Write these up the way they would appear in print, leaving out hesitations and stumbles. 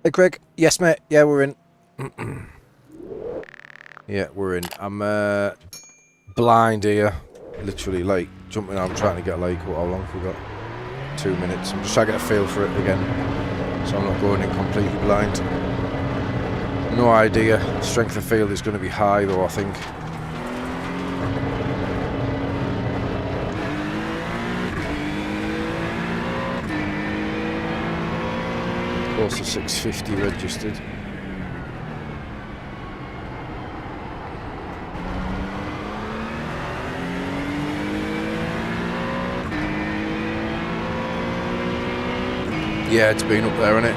Hey Craig, yes mate, yeah we're in. Yeah, we're in. I'm blind here, literally like jumping out, I'm trying to get like, how long have we got? 2 minutes. I'm just trying to get a feel for it again, so I'm not going in completely blind. No idea. Strength of field is going to be high though, I think. Close to 650 registered. Yeah, it's been up there, hasn't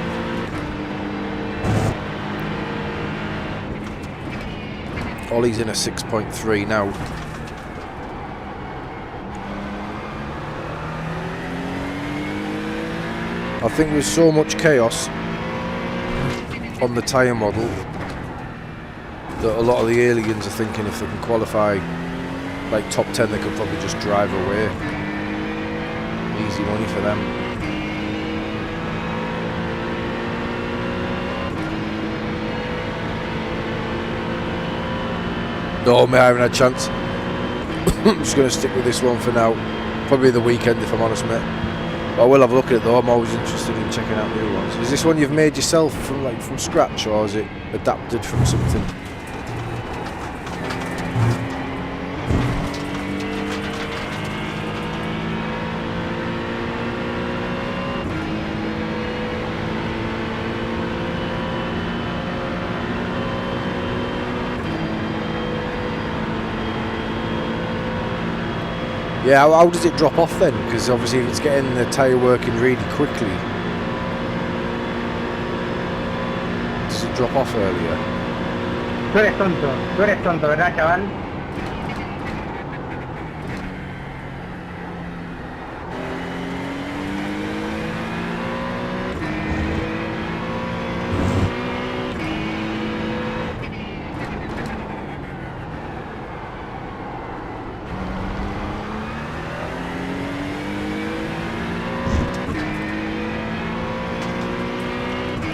it? Ollie's in a 6.3 now. I think there's so much chaos on the tyre model that a lot of the aliens are thinking if they can qualify like top 10 they could probably just drive away. Easy money for them. No, mate, I haven't had a chance. I'm just going to stick with this one for now. Probably the weekend if I'm honest, mate. But I will have a look at it though. I'm always interested in checking out new ones. Is this one you've made yourself from scratch, or is it adapted from something? Yeah, how does it drop off then? Because obviously if it's getting the tyre working really quickly, does it drop off earlier? Tú eres tonto, ¿verdad, chaval?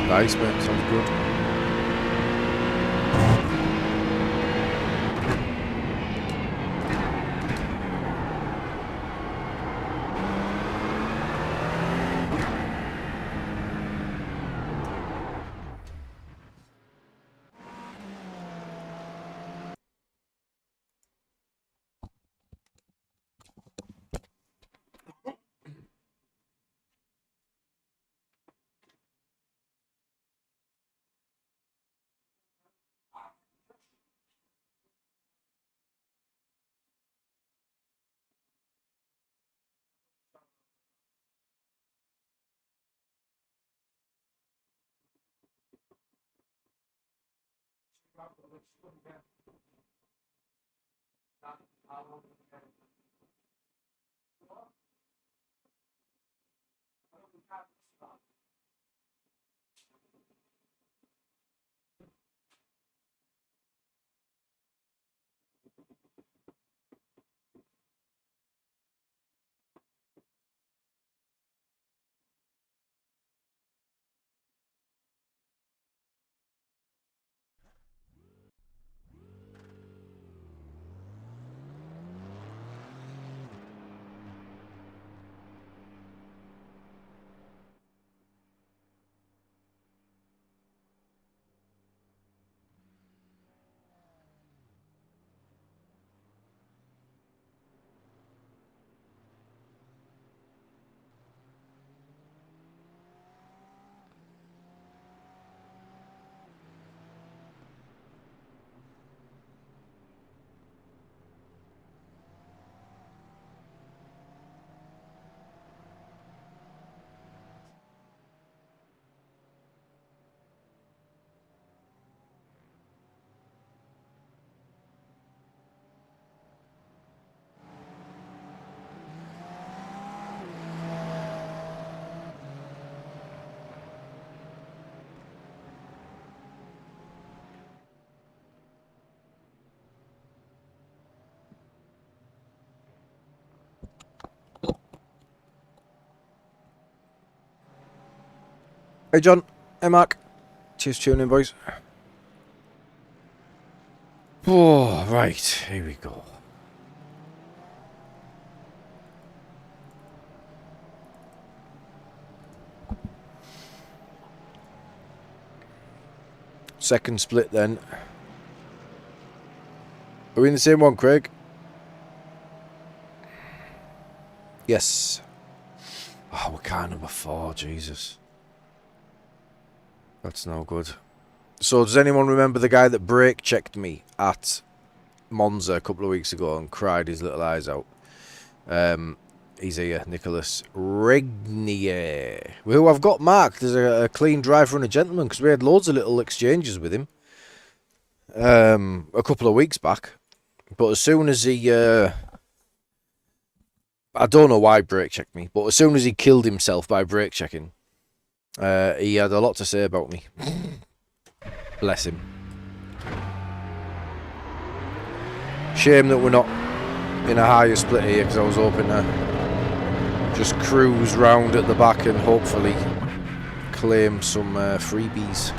Nice, mate, sounds good. Hey John, hey Mark. Cheers, tuning in, boys. Oh, right, here we go. Second split then. Are we in the same one, Craig? Yes. Oh, we're car number 4, Jesus. That's no good. So, does anyone remember the guy that brake checked me at Monza a couple of weeks ago and cried his little eyes out? He's here, Nicholas Regnier, who I've got marked as a clean driver and a gentleman because we had loads of little exchanges with him a couple of weeks back. But as soon as he, I don't know why brake checked me, but as soon as he killed himself by brake checking, he had a lot to say about me. Bless him. Shame that we're not in a higher split here because I was hoping to just cruise round at the back and hopefully claim some freebies.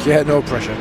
Yeah, no pressure.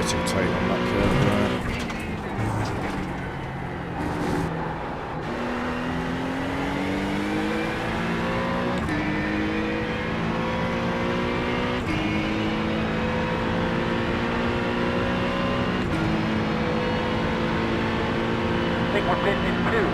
Too tight on that curve there. I think we're getting in two.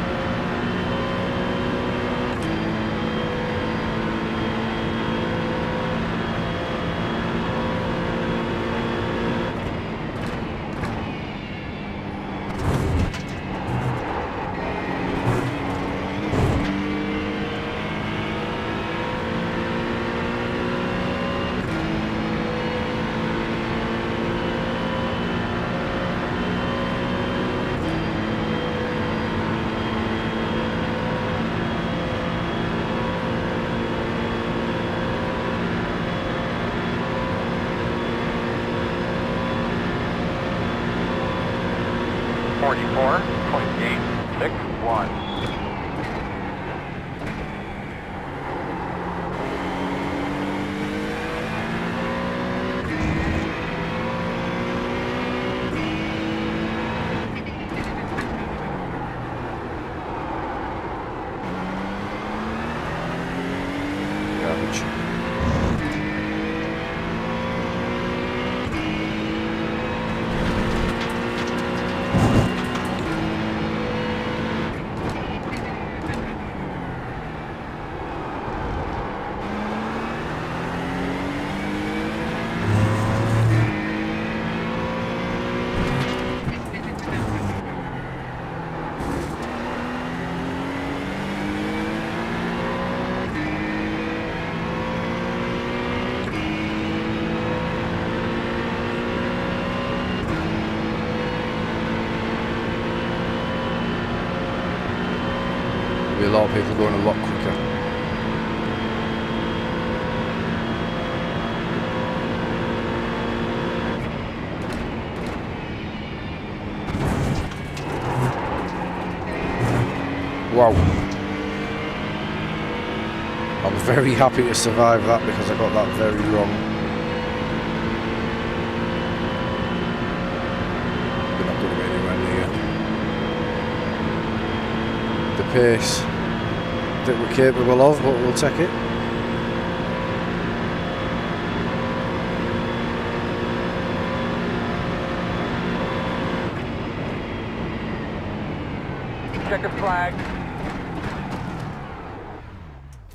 lot of people are going a lot quicker. Wow. I'm very happy to survive that because I got that very wrong. We're not going to get anywhere near the pace that we're capable of, but we'll take it. Checkered flag.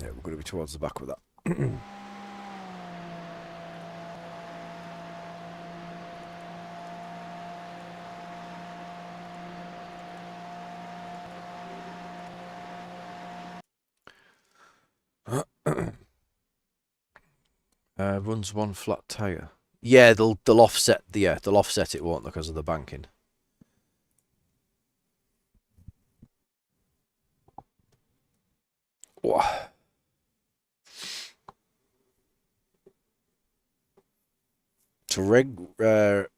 Yeah, we're going to be towards the back with that. Runs one flat tire. Yeah, they'll offset they'll offset it, won't they, because of the banking. Whoa. To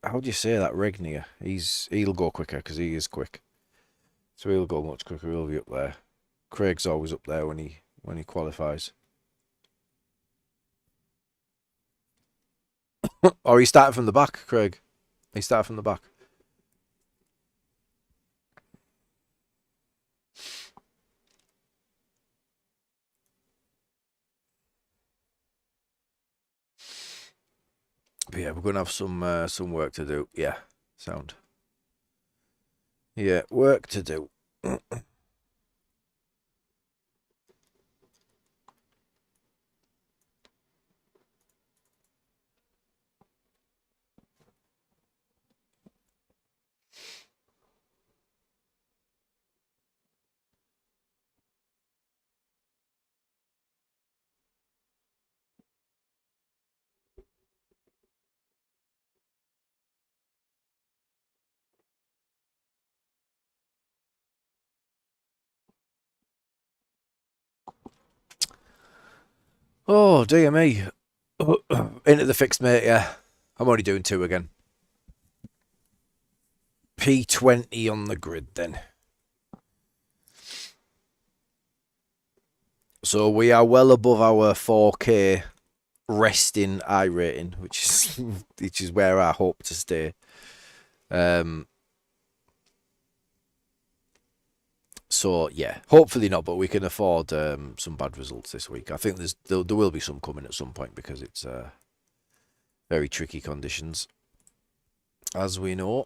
how do you say that, Regnier? He'll go quicker because he is quick. So he'll go much quicker. He'll be up there. Craig's always up there when he qualifies. Or he started from the back, Craig. He started from the back. But yeah, we're gonna have some work to do. Yeah, sound. Yeah, work to do. Oh, dear me. Into the fixed, mate, yeah. I'm only doing 2 again. P20 on the grid, then. So we are well above our 4K resting iRating, which is where I hope to stay. So yeah, hopefully not, but we can afford some bad results this week. I think there will be some coming at some point because it's very tricky conditions, as we know.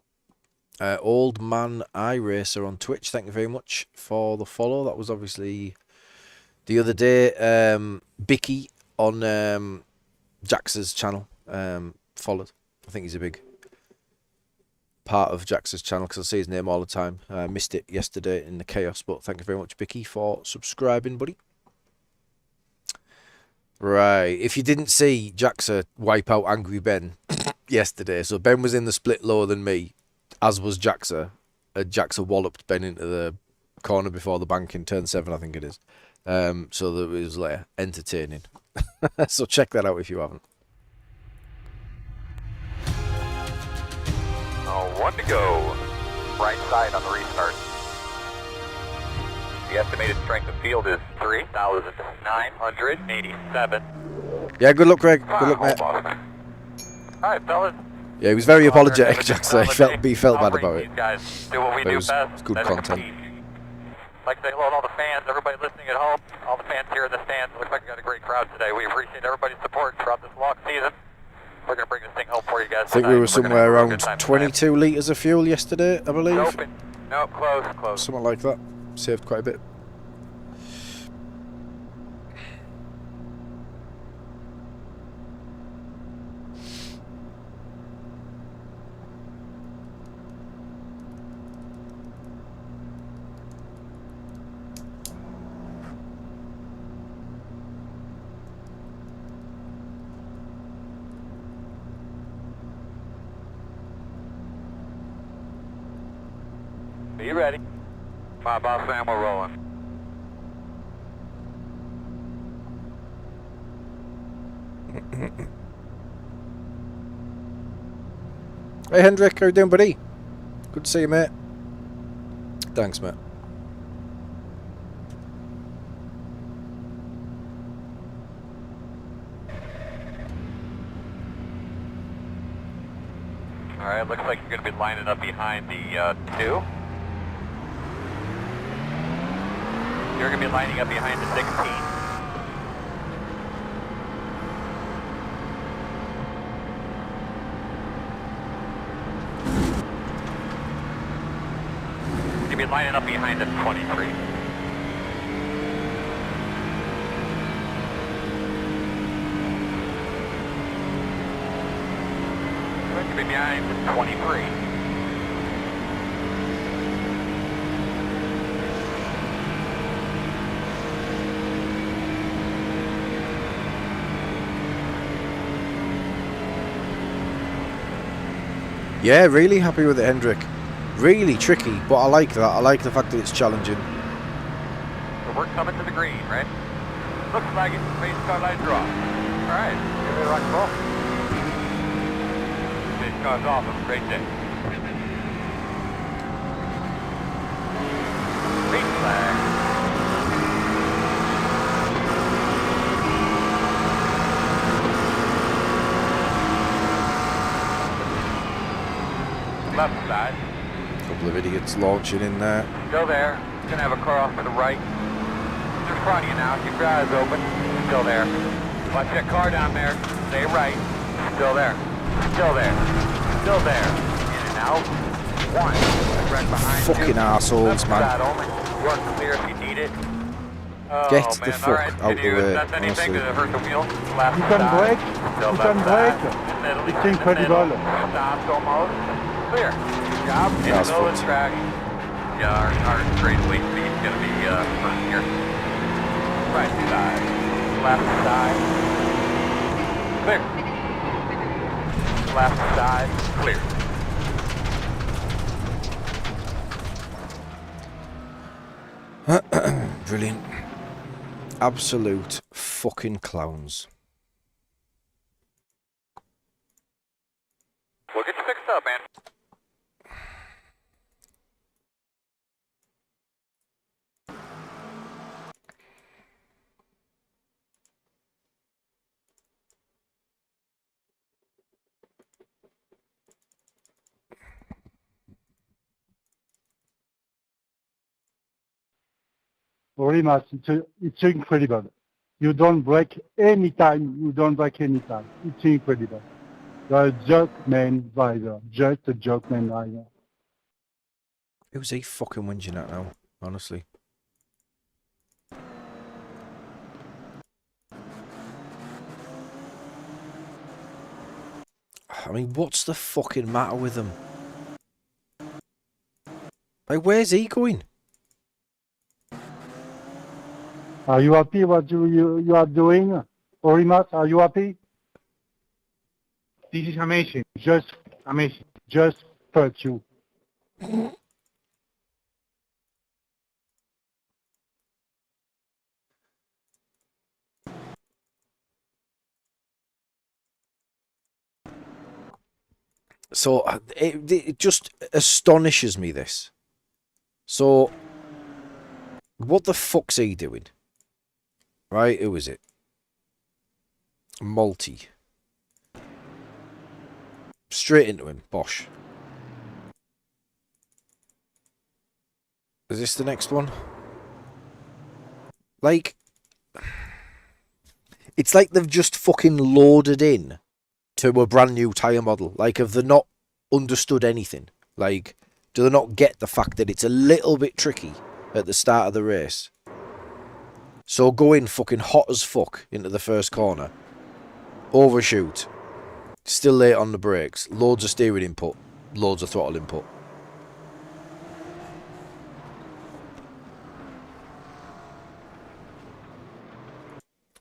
Old Man iRacer on Twitch, thank you very much for the follow. That was obviously the other day. Bicky on Jax's channel followed. I think he's a big part of Jax's channel because I see his name all the time. I missed it yesterday in the chaos, but thank you very much, Bicky, for subscribing, buddy. Right, if you didn't see Jaxa wipe out Angry Ben yesterday, so Ben was in the split lower than me, as was Jaxa. Jaxa walloped Ben into the corner before the bank in turn 7, I think it is. So that it was like entertaining. So check that out if you haven't. Oh, 1 to go. Right side on the restart. The estimated strength of field is 3,987. Yeah, good luck, Craig. Good luck, mate. All right, fellas. Yeah, he was very apologetic, Jackson. He felt bad about it. Guys do what we do best. It's good content. Like to say hello to all the fans, everybody listening at home, all the fans here in the stands. Looks like we got a great crowd today. We appreciate everybody's support throughout this long season. We're going to bring this thing home for you guys. I think we were somewhere around 22 litres of fuel yesterday, I believe. Open. No, close. Something like that. Saved quite a bit. Are you ready? 5 boss, and we're rolling. Hey Hendrik, how you doing, buddy? Good to see you, mate. Thanks, mate. Alright, looks like you're going to be lining up behind the 2. You're going to be lining up behind the 16. You'll be lining up behind the 23. You'll be behind the 23. Yeah, really happy with it, Hendrik. Really tricky, but I like that. I like the fact that it's challenging. So we're coming to the green, right? Looks like it's a race car line draw. Alright, give it a rock and roll. Race car's off, have a great day. Green flag. Left side. Couple of idiots launching in there. Still there. Gonna have a car off to the right. Just in front of you now. Keep your eyes open. Still there. Watch that car down there. Stay right. Still there. Still there. Still there. In and out. One. Right behind you. Fucking assholes, Left man. side only. You're clear if you need it. Oh, Get man. the fuck All right. out Did you of the way, sense anything? honestly. Did it hurt the wheel? Left You can side. brake. Still You left can side. brake. In the middle. It's In the middle. incredible. Stopped almost. Clear. Good job. In the That's middle of fucked. the track. Yeah, our straight weight speed is going to be first here. Right side. Left side. Clear. Left side. Clear. Brilliant. Absolute fucking clowns. We'll get you fixed up, man. Very much. It's incredible. You don't break any time. You don't break any time. It's incredible. You're a joke-man driver. Just a joke-man driver. Who's he fucking whinging at now? Honestly. I mean, what's the fucking matter with him? Like, where's he going? Are you happy what you are doing? Orimas, are you happy? This is amazing. Just amazing. Just for you. So, it just astonishes me, this. So, what the fuck's he doing? Right, who is it? Multi. Straight into him, bosh. Is this the next one? Like, it's like they've just fucking loaded in to a brand new tyre model. Like, have they not understood anything? Like, do they not get the fact that it's a little bit tricky at the start of the race? So go in fucking hot as fuck into the first corner. Overshoot. Still late on the brakes. Loads of steering input. Loads of throttle input.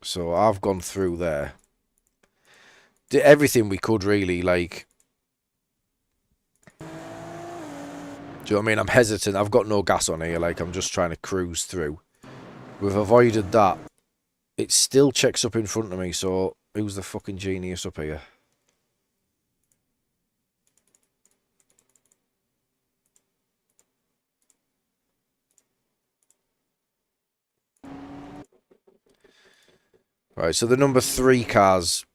So I've gone through there. Did everything we could, really, like. Do you know what I mean? I'm hesitant. I've got no gas on here. Like, I'm just trying to cruise through. We've avoided that. It still checks up in front of me, so Who's the fucking genius up here? Right, so the number 3 car's,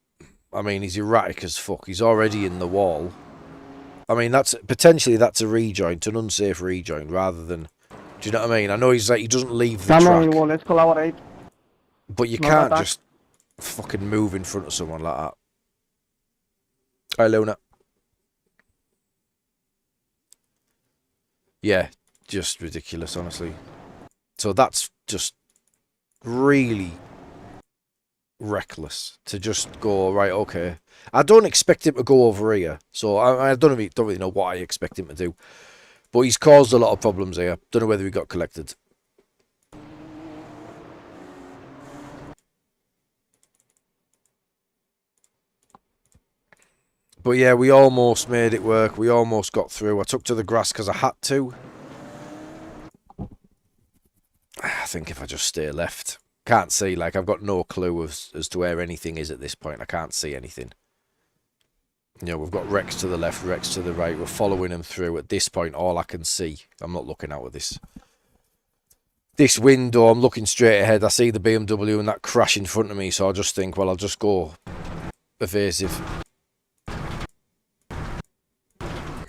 I mean, he's erratic as fuck. He's already in the wall. I mean, that's potentially that's a rejoint, an unsafe rejoint, rather than. Do you know what I mean? I know he's like he doesn't leave the track, Let's collaborate. but you Not can't attack. just fucking move in front of someone like that. Hi, Luna. Yeah, just ridiculous, honestly. So that's just really reckless to just go, right, okay. I don't expect him to go over here, so I don't really know what I expect him to do. But he's caused a lot of problems here. Don't know whether he got collected. But yeah, we almost made it work. We almost got through. I took to the grass because I had to. I think if I just stay left. Can't see, like, I've got no clue as to where anything is at this point. I can't see anything. You know, we've got Rex to the left, Rex to the right. We're following him through. At this point, all I can see, I'm not looking out of this window. I'm looking straight ahead. I see the BMW and that crash in front of me, so I just think, well, I'll just go evasive.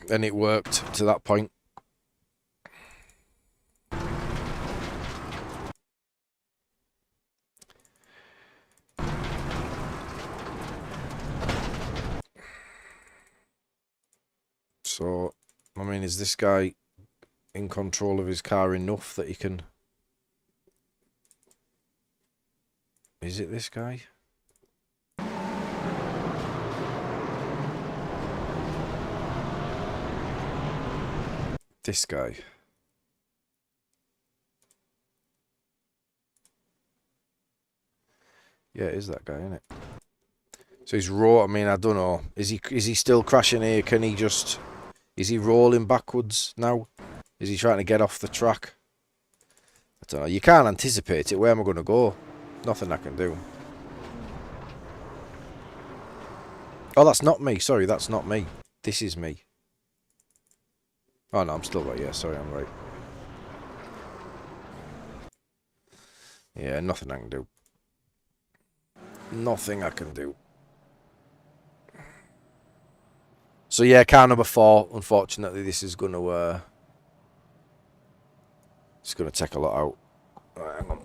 And it worked to that point. So, I mean, is this guy in control of his car enough that he can... Is it this guy? This guy. Yeah, it is that guy, isn't it? So he's raw. I mean, I don't know. Is he still crashing here? Can he just... Is he rolling backwards now? Is he trying to get off the track? I don't know. You can't anticipate it. Where am I going to go? Nothing I can do. Oh, that's not me. Sorry, that's not me. This is me. Oh, no, I'm still right. Yeah, sorry, I'm right. Yeah, nothing I can do. Nothing I can do. So, yeah, car number 4. Unfortunately, this is going to... it's going to take a lot out. Right, hang on.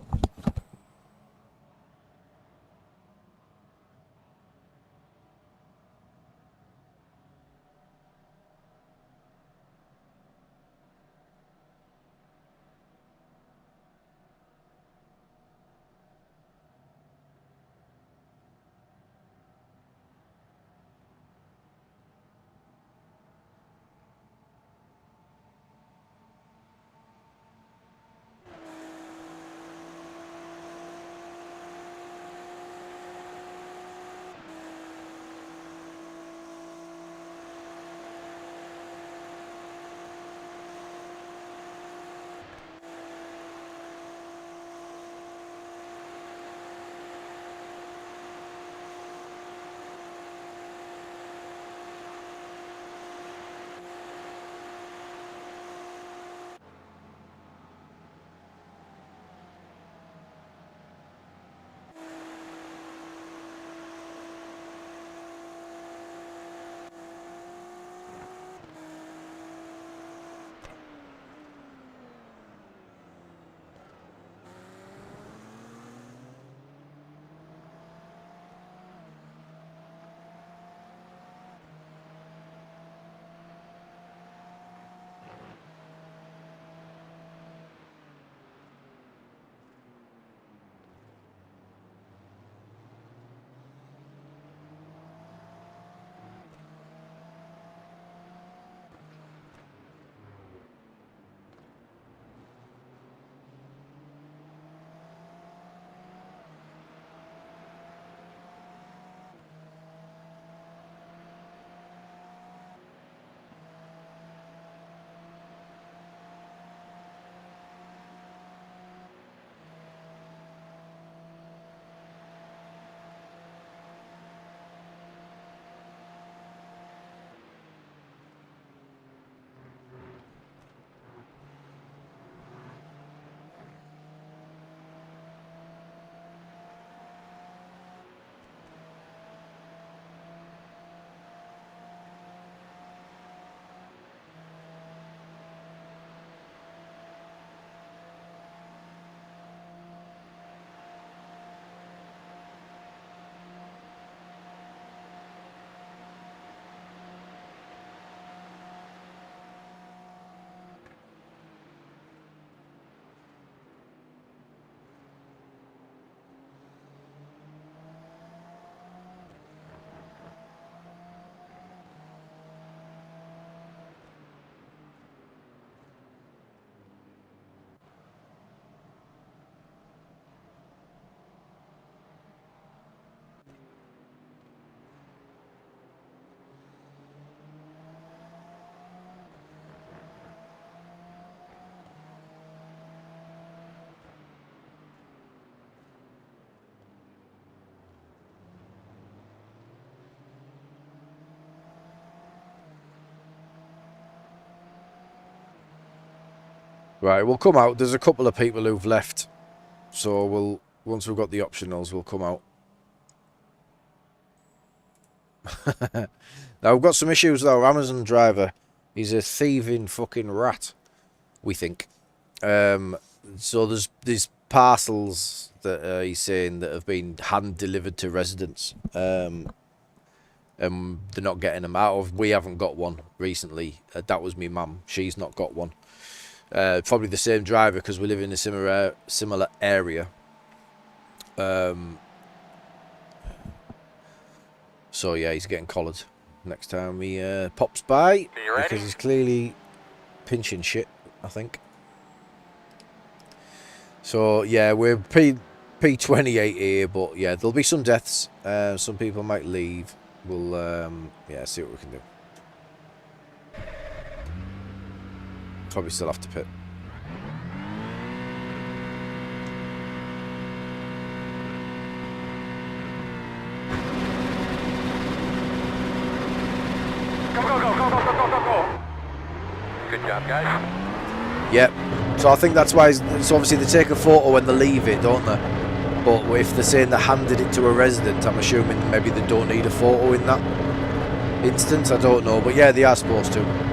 Right, we'll come out. There's a couple of people who've left. So we'll, once we've got the optionals, we'll come out. Now, we've got some issues, though. Amazon driver, he's a thieving fucking rat, we think. So there's these parcels that he's saying that have been hand-delivered to residents. And they're not getting them out of. We haven't got one recently. That was me mum. She's not got one. Probably the same driver because we live in a similar area. So yeah, he's getting collared next time he pops by because he's clearly pinching shit, I think. So yeah, we're P28 here, but yeah, there'll be some deaths. Some people might leave. We'll yeah, see what we can do. Probably still have to pit. Go. Good job, guys. Yep. So I think that's why it's obviously they take a photo when they leave it, don't they? But if they're saying they handed it to a resident, I'm assuming maybe they don't need a photo in that instance. I don't know, but yeah, they are supposed to.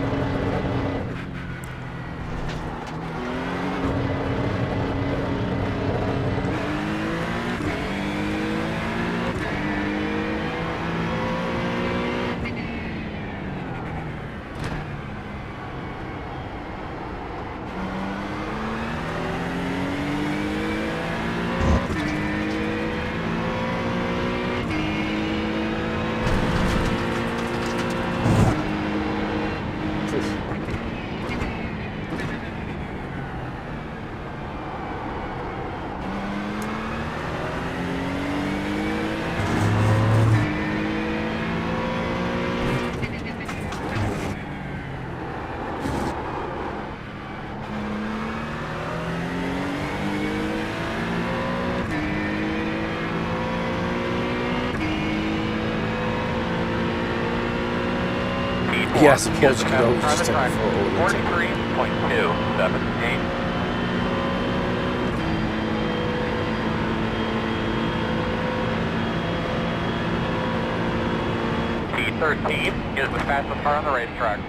Yes, of course you can always just take a photo. 43.278. T13 is the fastest car on the racetrack.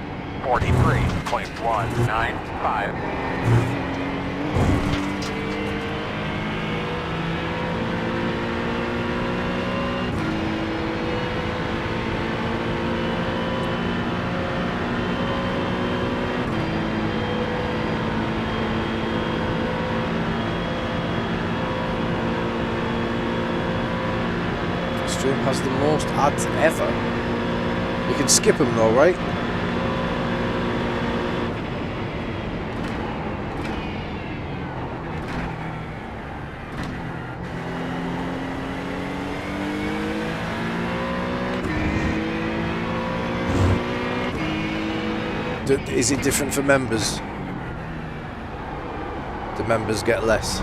43.195. Stream has the most ads ever. You can skip them though, right? Is it different for members? The members get less.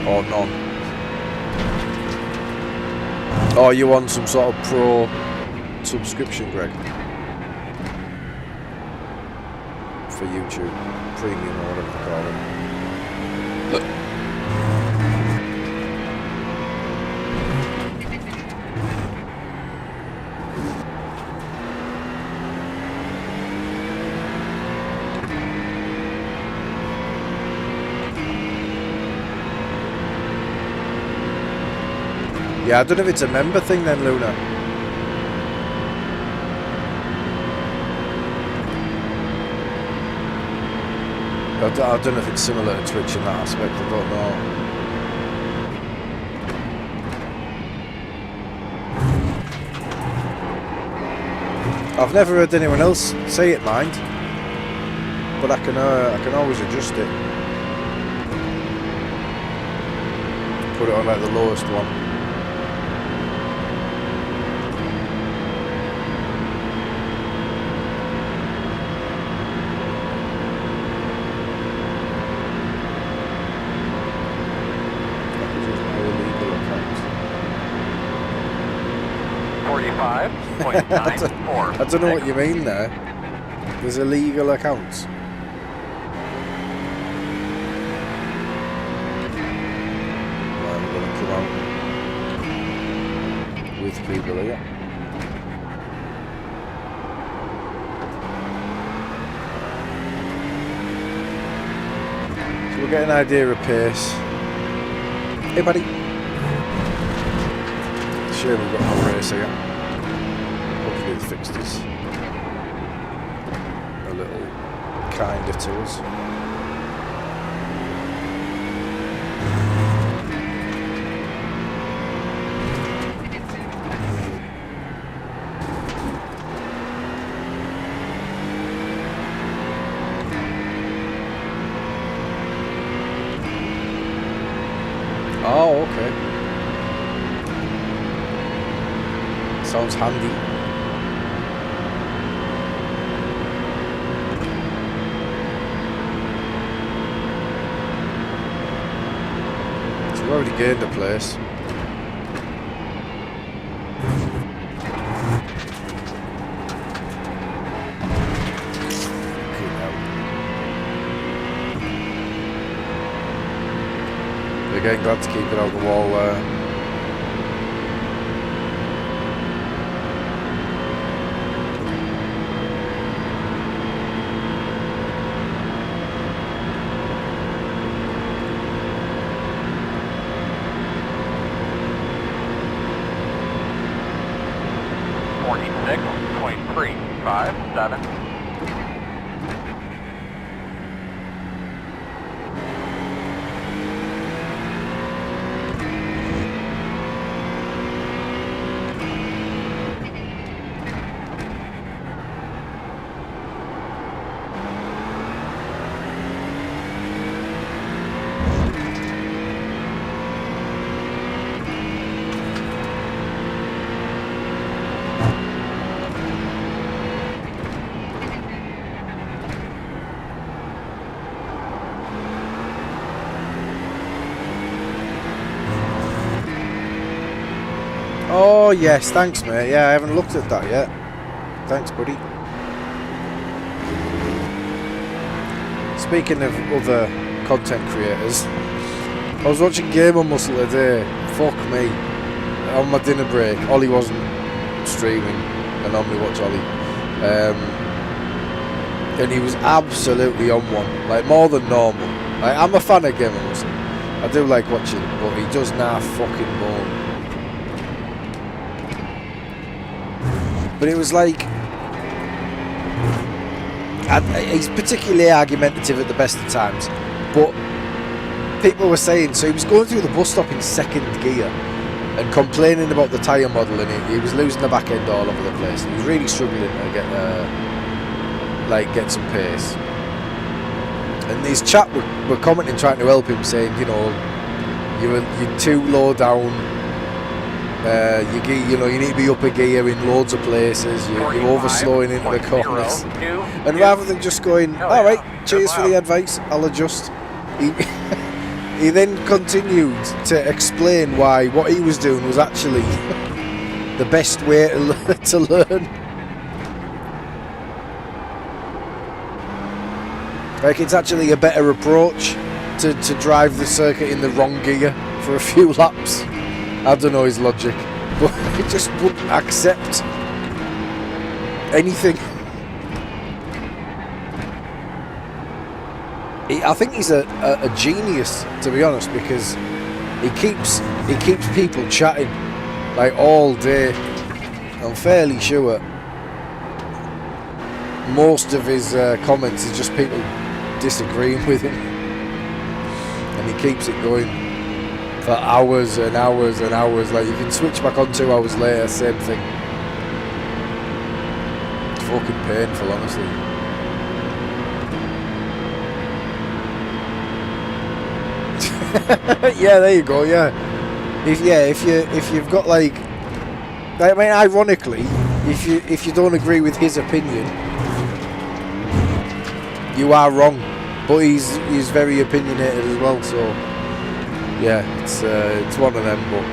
Or none. Oh, you want some sort of pro subscription, Greg? For YouTube Premium or whatever they call it. Yeah, I don't know if it's a member thing then, Luna. I don't know if it's similar to Twitch in that aspect, I don't know. I've never heard anyone else say it, mind. But I can always adjust it. Put it on like the lowest one. 5.94. I don't know what you mean there. There's illegal accounts. Right, we're going to come out with people here. So we'll get an idea of pace. Hey buddy. Sure, we've got no race here. Hopefully they fixed us a little kinder to us. Oh, okay. Sounds handy. So we've already gained a place. Again, glad to keep it out the wall there. Oh yes, thanks mate. Yeah, I haven't looked at that yet. Thanks buddy. Speaking of other content creators, I was watching Gamer Muscle today. Fuck me. On my dinner break, Ollie wasn't streaming. I normally watch Ollie. And he was absolutely on one. Like more than normal. Like, I'm a fan of Gamer Muscle. I do like watching him, but he does now fucking moan. But it was like, he's particularly argumentative at the best of times, but people were saying, so he was going through the bus stop in second gear and complaining about the tyre model, and he was losing the back end all over the place. He was really struggling to get some pace. And these chat were commenting, trying to help him, saying, you know, you're too low down. You need to be up a gear in loads of places. You're overslowing into the corners. And rather than just going, all right, cheers for the advice, I'll adjust. He then continued to explain why what he was doing was actually the best way to learn. Like, it's actually a better approach to drive the circuit in the wrong gear for a few laps. I don't know his logic, but he just wouldn't accept anything. I think he's a genius, to be honest, because he keeps people chatting like all day. I'm fairly sure most of his comments is just people disagreeing with him, and he keeps it going for hours and hours and hours. Like, you can switch back on 2 hours later, same thing. It's fucking painful, honestly. Yeah, there you go. Yeah, if you've got like, I mean, ironically, if you don't agree with his opinion, you are wrong. But he's very opinionated as well, so yeah, it's one of them. But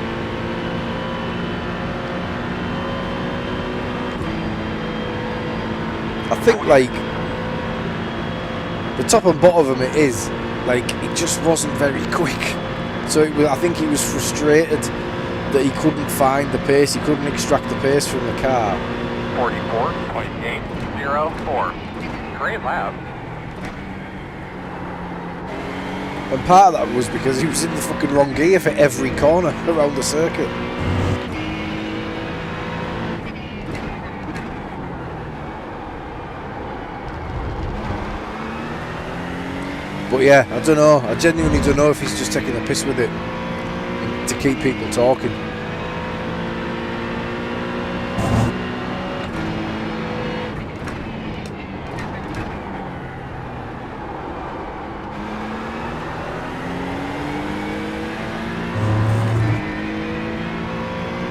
I think like the top and bottom of it is like it just wasn't very quick. So it was, I think he was frustrated that he couldn't find the pace. He couldn't extract the pace from the car. 44.804. Great lap. And part of that was because he was in the fucking wrong gear for every corner around the circuit. But yeah, I don't know. I genuinely don't know if he's just taking the piss with it to keep people talking.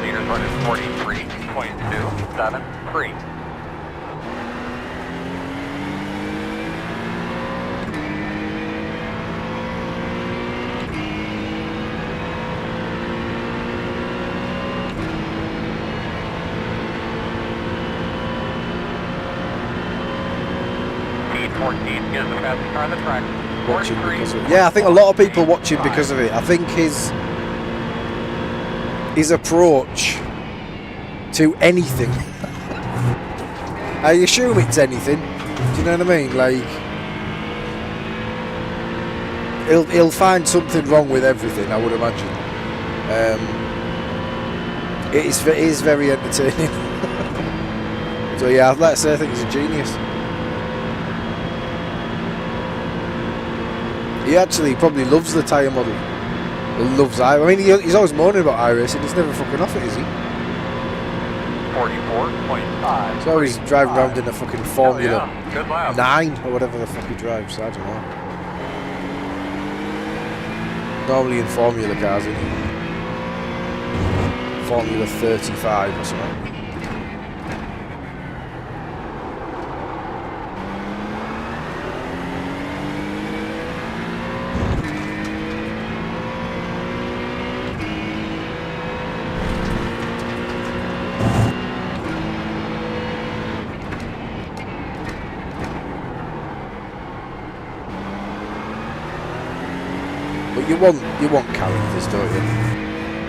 Leader's running 43.273. Is the fastest car on the track. Watching because of it. Yeah, I think a lot of people watch him because of it. I think his approach to anything, I assume it's anything. Do you know what I mean? Like he'll find something wrong with everything. I would imagine. It is very entertaining. So yeah, I'd like to say I think he's a genius. He actually probably loves the tyre model. He loves I mean, he's always moaning about iRacing. He's never fucking off it, is he? 44.5. He's always driving around in a fucking Formula Good lap. 9 or whatever the fuck he drives. I don't know. Normally in Formula cars, isn't he? Formula 35 or something. But you want characters, don't you?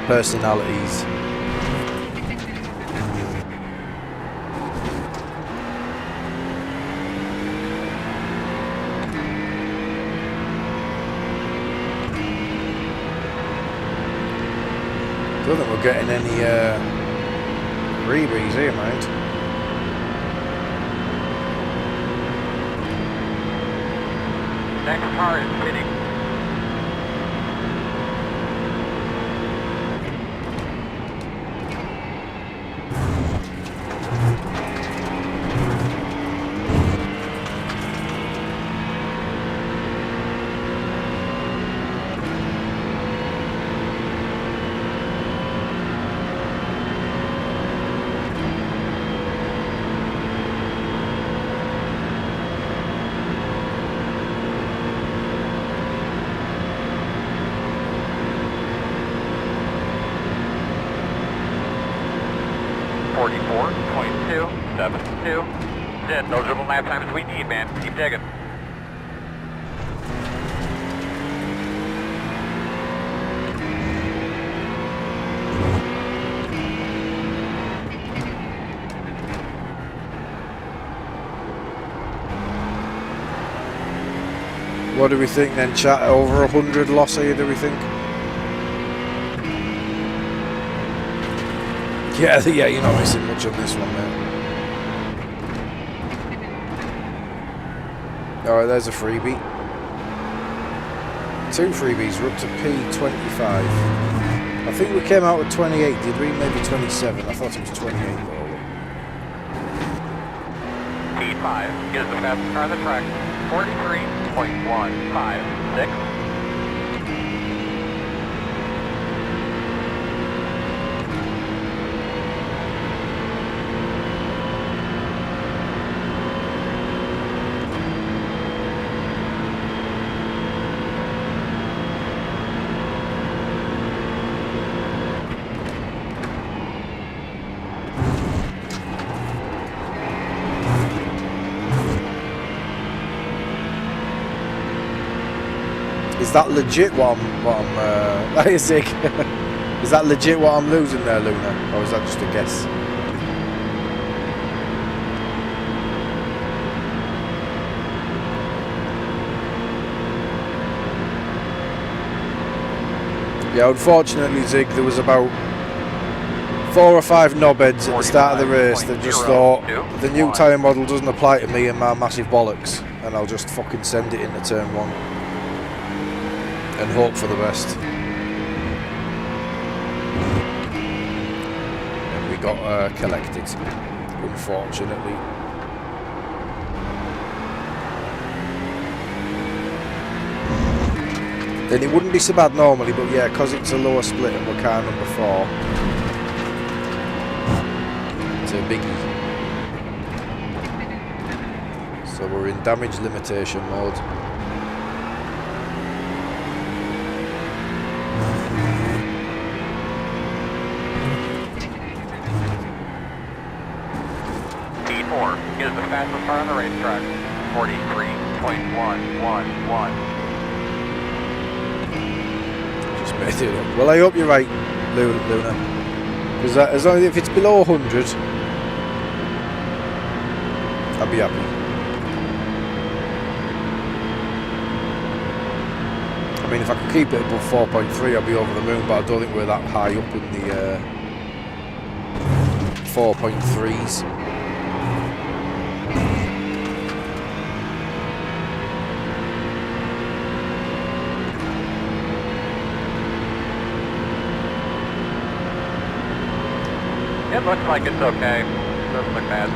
Personalities. Don't think we're getting any freebies here, mate. Next car is pitting. That's it. Those are the lap times we need, man. Keep digging. What do we think then, chat? Over 100 loss here, do we think? Yeah, you're not missing much on this one, man. Alright, there's a freebie. 2 freebies, we're up to P25. I think we came out with 28, did we? Maybe 27. I thought it was 28 though. P5 is the fastest car on the track. 43.156. that legit what I'm that is sick. Is that legit what I'm losing there, Luna? Or is that just a guess? Yeah, unfortunately, Zig, there was about 4 or 5 knobheads at the start of the race that just thought the new tyre model doesn't apply to me and my massive bollocks, and I'll just fucking send it into turn 1 and hope for the best. And we got collected, unfortunately. Then it wouldn't be so bad normally, but yeah, because it's a lower split and we're car number 4. It's a biggie. So we're in damage limitation mode. P4 is the fastest car on the racetrack. 43.111. Made it up. Well, I hope you're right, Luna. Because as long as if it's below 100, I'll be happy. I mean, if I could keep it above 4.3, I'll be over the moon. But I don't think we're that high up in the 4.3s. It looks like it's okay. Doesn't look bad.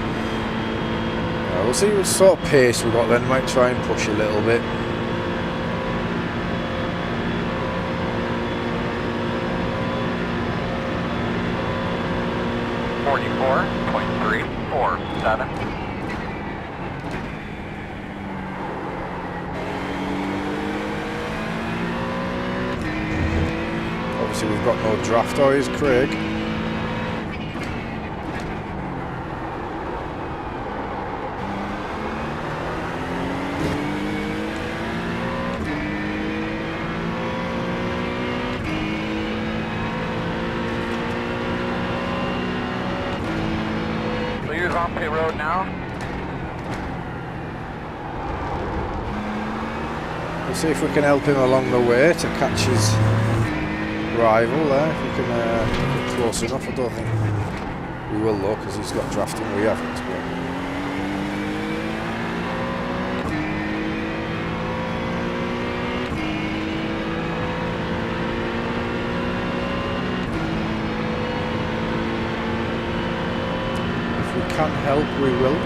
We'll see what sort of pace we've got then. Might try and push a little bit. .347. Obviously we've got no draft, or is Craig? On pit road now. We'll see if we can help him along the way to catch his rival there. If we can get close enough. I don't think we will though, because he's got drafting, we haven't. But can help, we will.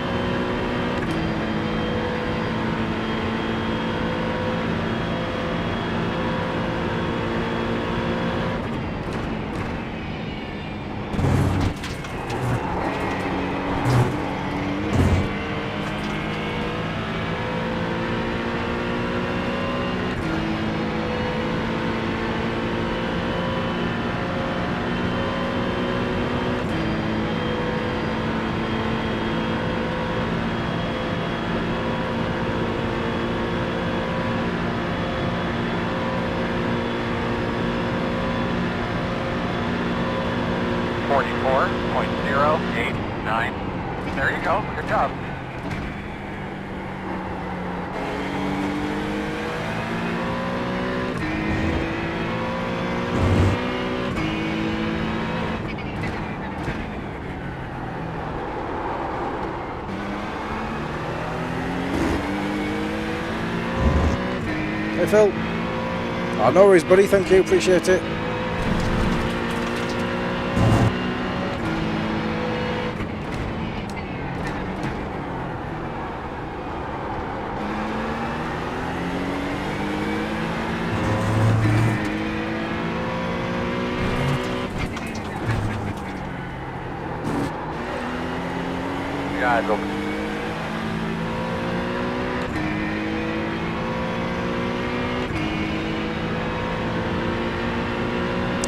.089. There you go. Good job. Hey Phil. Oh, no worries buddy, thank you, appreciate it. Guys, open.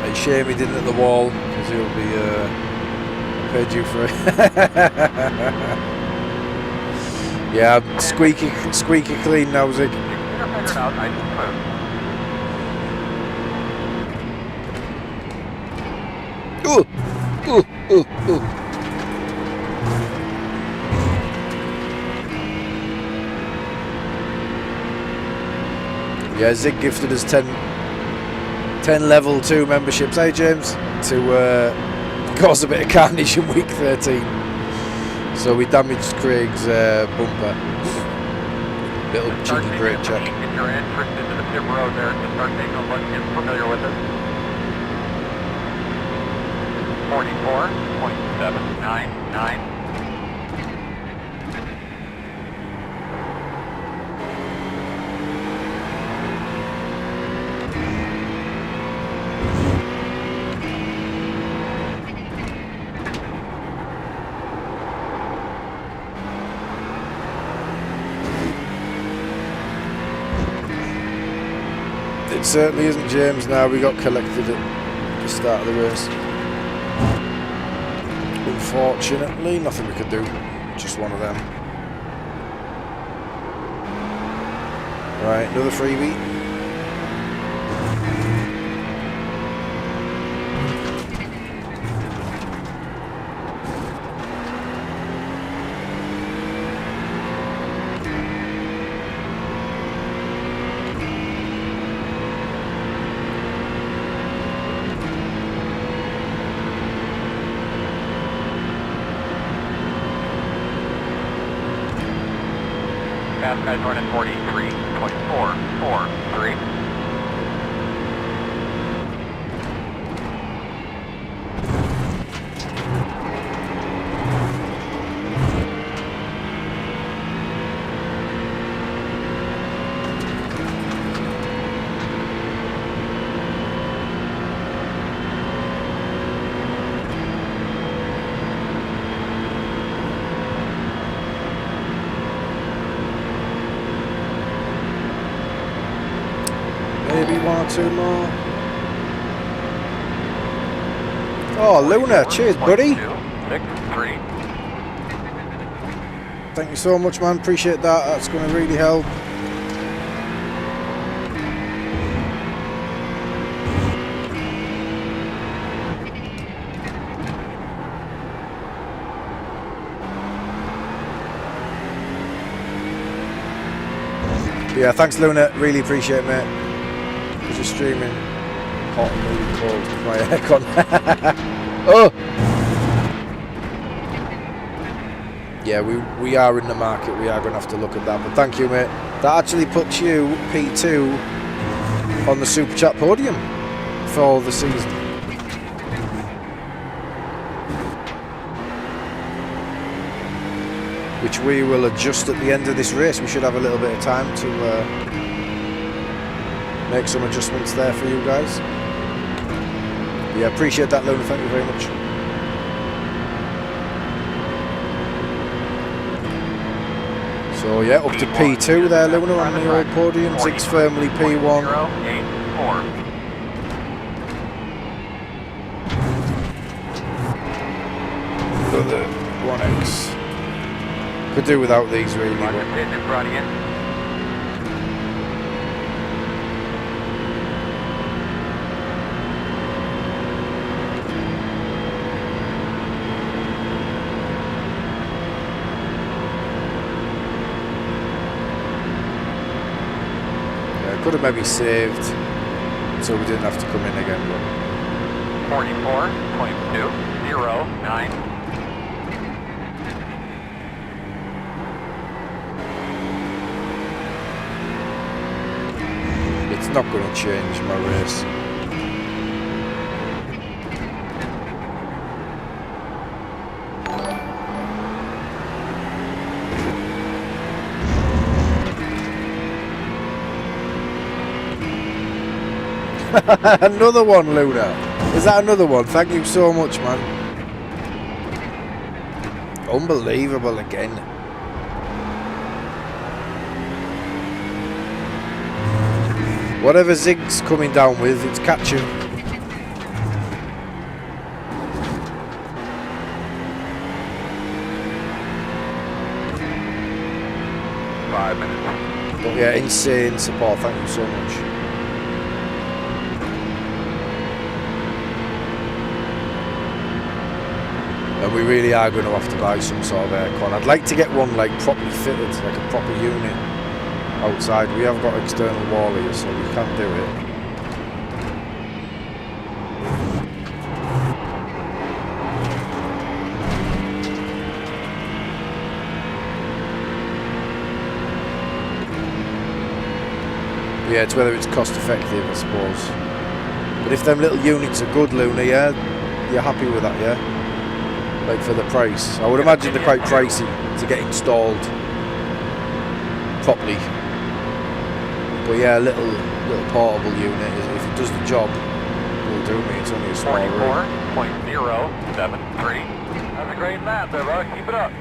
It's a shame he didn't at the wall, because he'll be paid you for it. Yeah, squeaky clean now, Zig. Ooh, ooh, ooh, ooh. Yeah, Zig gifted us 10 level 2 memberships, hey James, to cause a bit of carnage in week 13. So we damaged Craig's bumper. Little cheeky brake check. Get your entrance into the pit road there and start taking a look, get familiar with it. 44.799. It certainly isn't, James. Now we got collected at the start of the race. Unfortunately, nothing we could do. Just one of them. Right, another freebie. Fast guys running 43.443. Maybe one or two more. Oh, Luna, cheers, buddy. 263. Thank you so much, man. Appreciate that. That's going to really help. Yeah, thanks, Luna. Really appreciate it, mate. Because you're streaming hot and really cold with my aircon. Oh! Yeah, we are in the market. We are going to have to look at that. But thank you, mate. That actually puts you, P2, on the Super Chat podium for the season. Which we will adjust at the end of this race. We should have a little bit of time to make some adjustments there for you guys. Yeah, appreciate that, Luna. Thank you very much. So yeah, up to P2 there, Luna, on the old podium. Zig's firmly P1. 084. Another 1X. Could do without these really. Roger, pitch in front of you. Yeah, could have maybe saved so we didn't have to come in again. But 44.209. it's not going to change my race. Another one, Luna. Is that another one? Thank you so much, man. Unbelievable again. Whatever Zig's coming down with, it's catching. But yeah, insane support. Thank you so much. we really are going to have to buy some sort of aircon. I'd like to get one like properly fitted, like a proper unit outside. We have got external wall here, so we can do it. Yeah, it's whether it's cost effective, I suppose. But if them little units are good, Luna, yeah, you're happy with that, yeah? Like for the price. I would imagine they're quite pricey to get installed properly. But yeah, a little portable unit, if it does the job, will do me. It's only a small room. 44.073. That's a great map there, bro. Keep it up.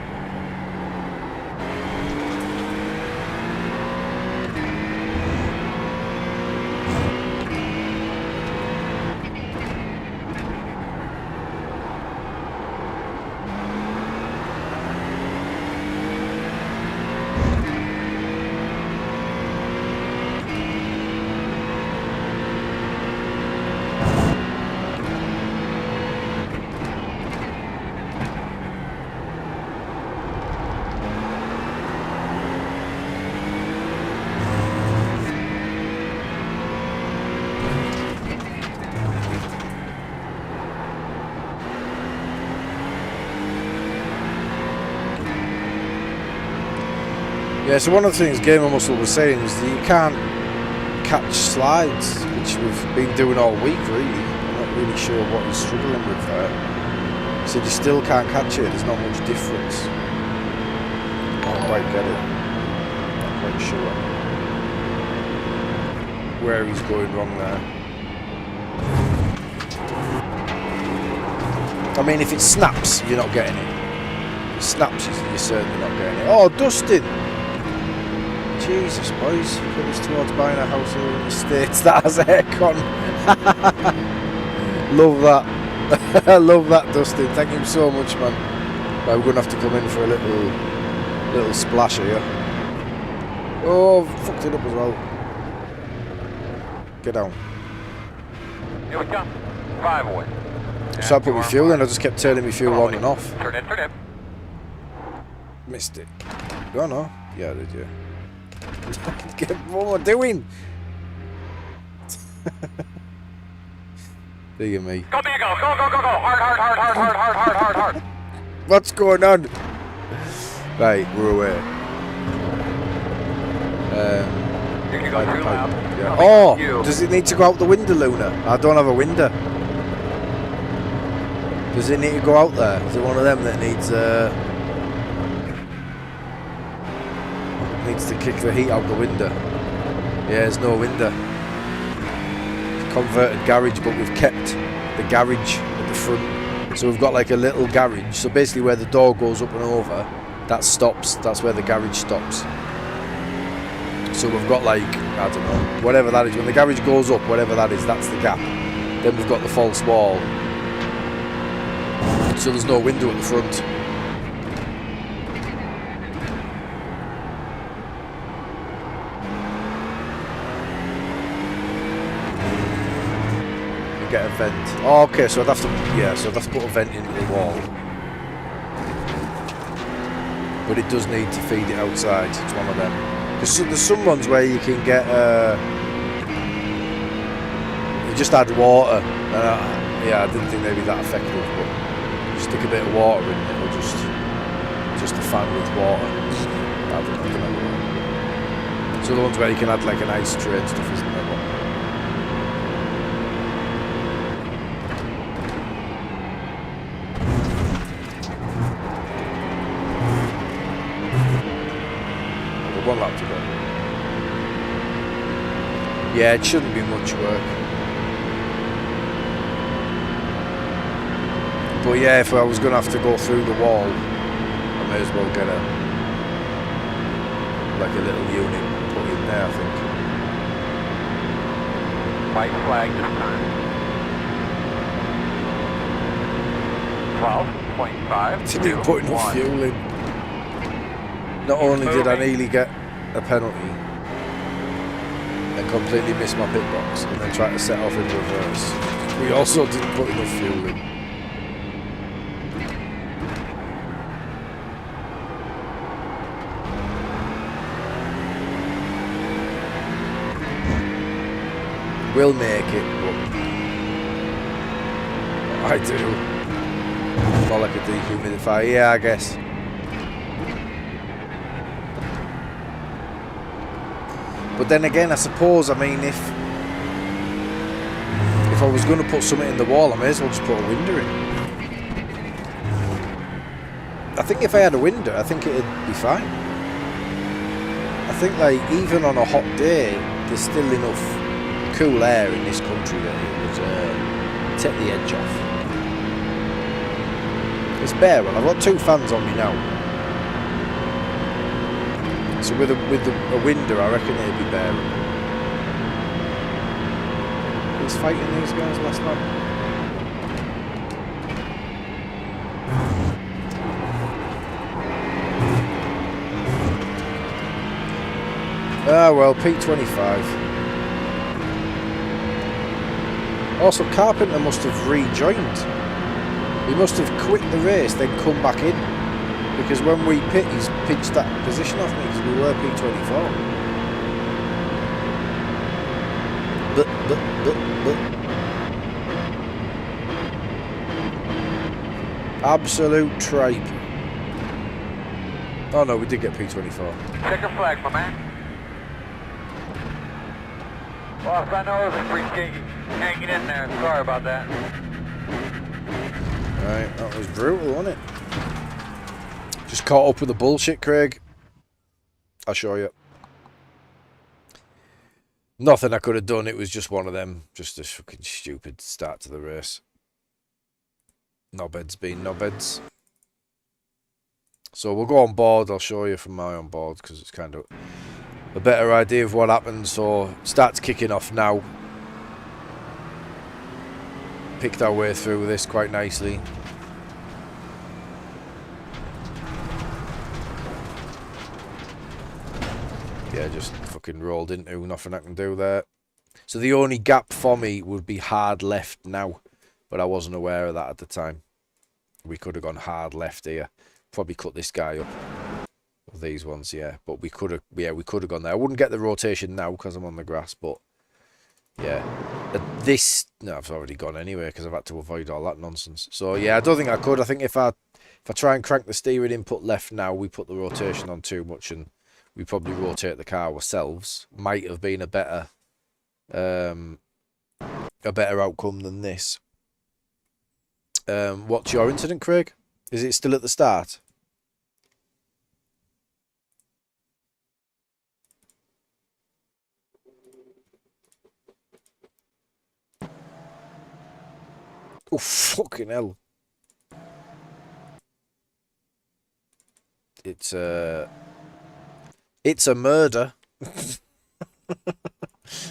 Yeah, so one of the things Gamer Muscle was saying is that you can't catch slides, which we've been doing all week really. I'm not really sure what he's struggling with there. He said you still can't catch it, there's not much difference. I don't quite get it. Not quite sure where he's going wrong there. I mean, if it snaps, you're not getting it. If it snaps, you're certainly not getting it. Oh, Dustin! Jesus, boys, put us towards buying a house here in the States that has aircon. Love that. I love that, Dustin. Thank you so much, man. Right, we're going to have to come in for a little splash here. Oh, fucked it up as well. Get down. Here we come. 5 away. So I put my fuel in, I just kept turning my fuel on and off. Turn it, turn it. Missed it. Oh no. Yeah, I did, yeah. What am I doing? Dig at me. Go, Diego. Go, go, go, go. Hard, hard, hard, hard, hard, hard, hard, hard, hard. What's going on? Right, we're away. You can go too loud. Yeah. Oh, does it need to go out the window, Luna? I don't have a window. Does it need to go out there? Is it one of them that needs to kick the heat out the window? Yeah, there's no window. It's a converted garage, but we've kept the garage at the front. So we've got like a little garage. So basically where the door goes up and over, that stops. That's where the garage stops. So we've got like, I don't know, whatever that is. When the garage goes up, whatever that is, that's the gap. Then we've got the false wall. So there's no window at the front. Get a vent. Oh, okay, so I'd have to, yeah, so I'd have to put a vent into the wall. But it does need to feed it outside. It's one of them. Because there's some ones where you can get, you just add water. Yeah, I didn't think they'd be that effective, but you stick a bit of water in it, it'll just a fan with water. I don't know. So the ones where you can add like an ice tray and stuff, isn't there? One lap to go. Yeah, it shouldn't be much work. But yeah, if I was going to have to go through the wall, I may as well get like a little unit put in there, I think. White flag this time. 12.5. Didn't even put enough fuel in. Not only did I nearly get a penalty and completely miss my pit box and then try to set off in reverse, we also didn't put enough fuel in. Will make it, but I do. More like a dehumidifier, yeah, I guess. But then again, I suppose, I mean, if I was going to put something in the wall, I may as well just put a window in. I think if I had a window, I think it'd be fine. I think, like, even on a hot day, there's still enough cool air in this country that it would take the edge off. It's bearable. I've got 2 fans on me now. So with a window, I reckon it'd be bearable. Who's fighting these guys last lap? Ah, well, P25. Also, Carpenter must have rejoined. He must have quit the race, then come back in. Because when we pit, he's pitched that position off me because we were P24. But. Absolute tripe. Oh no, we did get P24. Checker flag, my man. Boss, I know it was a free skate hanging in there. Sorry about that. Right, that was brutal, wasn't it? Just caught up with the bullshit, Craig. I'll show you. Nothing I could have done. It was just one of them. Just a fucking stupid start to the race. Knobheads being knobheads. So we'll go on board. I'll show you from my on board because it's kind of a better idea of what happened. So starts kicking off now. Picked our way through this quite nicely. Yeah, just fucking rolled into nothing I can do there. So the only gap for me would be hard left now, but I wasn't aware of that at the time. We could have gone hard left here. Probably cut this guy up. These ones, yeah. But we could have, gone there. I wouldn't get the rotation now because I'm on the grass, but yeah. No, I've already gone anyway because I've had to avoid all that nonsense. So yeah, I don't think I could. I think if I try and crank the steering input left now, we put the rotation on too much and we probably rotate the car ourselves. Might have been a better outcome than this. What's your incident, Craig? Is it still at the start? Oh, fucking hell. It's a murder.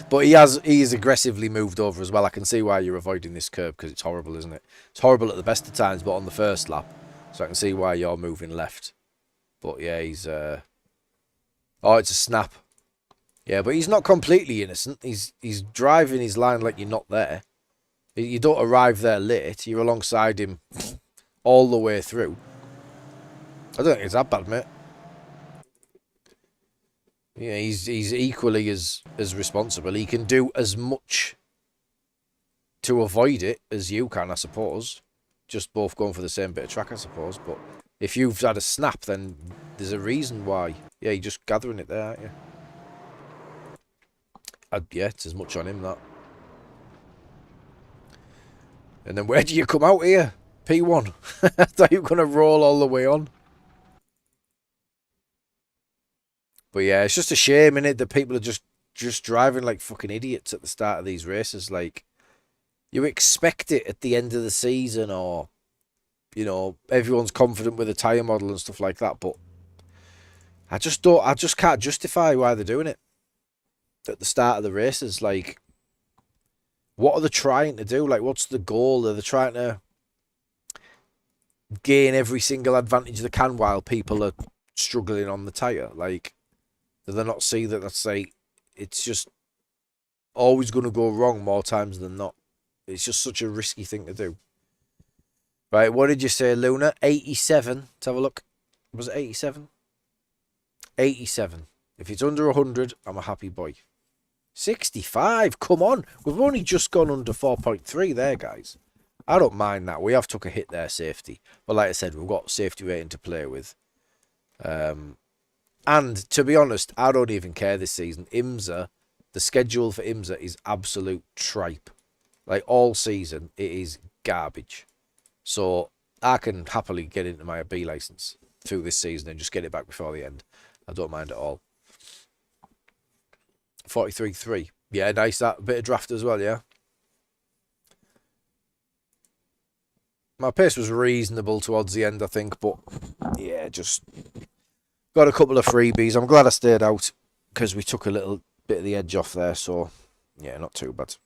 But he's aggressively moved over as well. I can see why you're avoiding this curb because it's horrible, isn't it? It's horrible at the best of times, but on the first lap. So I can see why you're moving left. But yeah, he's oh, it's a snap. Yeah, but he's not completely innocent. He's driving his line like you're not there. You don't arrive there late. You're alongside him all the way through. I don't think it's that bad, mate. Yeah, he's equally as responsible. He can do as much to avoid it as you can, I suppose. Just both going for the same bit of track, I suppose. But if you've had a snap, then there's a reason why. Yeah, you're just gathering it there, aren't you? Yeah, it's as much on him, that. And then where do you come out here? P1. I thought you were going to roll all the way on. But yeah, it's just a shame, innit, that people are just driving like fucking idiots at the start of these races. Like, you expect it at the end of the season or, you know, everyone's confident with the tyre model and stuff like that. But I just can't justify why they're doing it at the start of the races. Like, what are they trying to do? Like, what's the goal? Are they trying to gain every single advantage they can while people are struggling on the tyre? Like, do they not see that that's like, it's just always going to go wrong more times than not? It's just such a risky thing to do. Right, what did you say, Luna? 87. Let's have a look. Was it 87? 87. If it's under 100, I'm a happy boy. 65, come on. We've only just gone under 4.3 there, guys. I don't mind that. We have took a hit there, safety. But like I said, we've got safety rating to play with. And to be honest, I don't even care this season. IMSA, the schedule for IMSA is absolute tripe. Like all season, it is garbage. So I can happily get into my B license through this season and just get it back before the end. I don't mind at all. 43.3. Yeah, nice. That bit of draft as well, yeah. My pace was reasonable towards the end, I think. But, yeah, just got a couple of freebies. I'm glad I stayed out because we took a little bit of the edge off there. So, yeah, not too bad.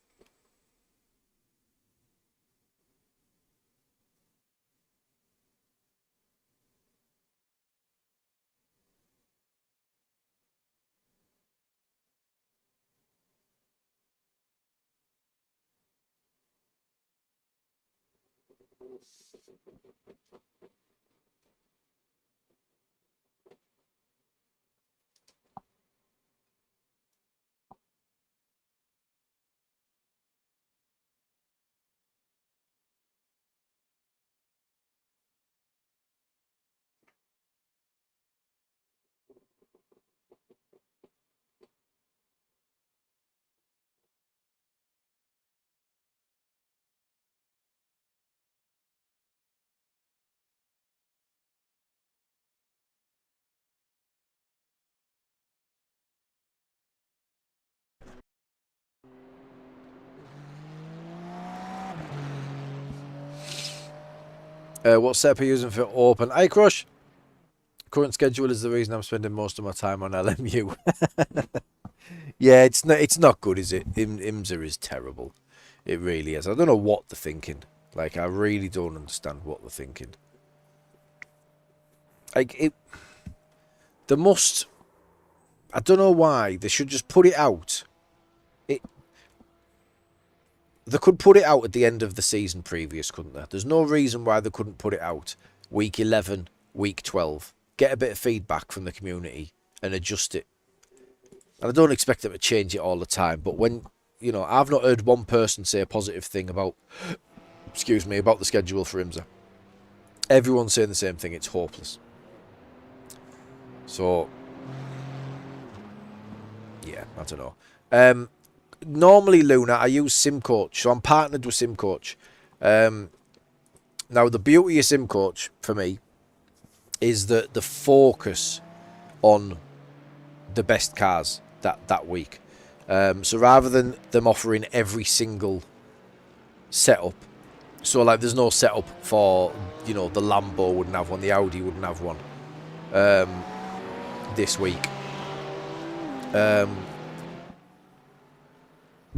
What setup are you using for open? iCrush. Current schedule is the reason I'm spending most of my time on LMU. Yeah, it's not good, is it? IMSA is terrible. It really is. I don't know what they're thinking. Like, I really don't understand what they're thinking. Like, they must... I don't know why. They should just put it out. They could put it out at the end of the season previous, couldn't they? There's no reason why they couldn't put it out week 11, week 12. Get a bit of feedback from the community and adjust it. And I don't expect them to change it all the time, but when, you know, I've not heard one person say a positive thing about, excuse me, about the schedule for IMSA. Everyone's saying the same thing. It's hopeless. So, yeah, I don't know. Normally, Luna, I use SimCoach, so I'm partnered with SimCoach. Now, the beauty of SimCoach, for me, is that the focus on the best cars that week. So rather than them offering every single setup, so like there's no setup for, you know, the Lambo wouldn't have one, the Audi wouldn't have one this week.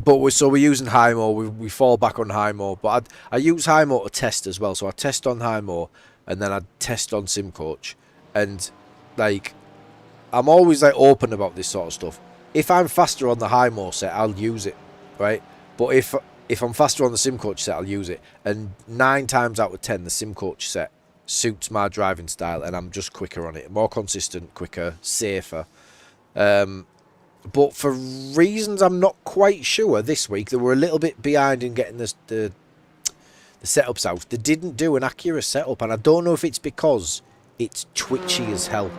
But we're using Hymo. We fall back on Hymo, but I use Hymo to test as well. So I test on Hymo, and then I test on SimCoach, and like I'm always like open about this sort of stuff. If I'm faster on the Hymo set, I'll use it, right? But if I'm faster on the SimCoach set, I'll use it. And 9 times out of 10, the SimCoach set suits my driving style, and I'm just quicker on it, more consistent, quicker, safer. But for reasons I'm not quite sure, this week they were a little bit behind in getting the setups out. They didn't do an accurate setup, and I don't know if it's because it's twitchy as hell.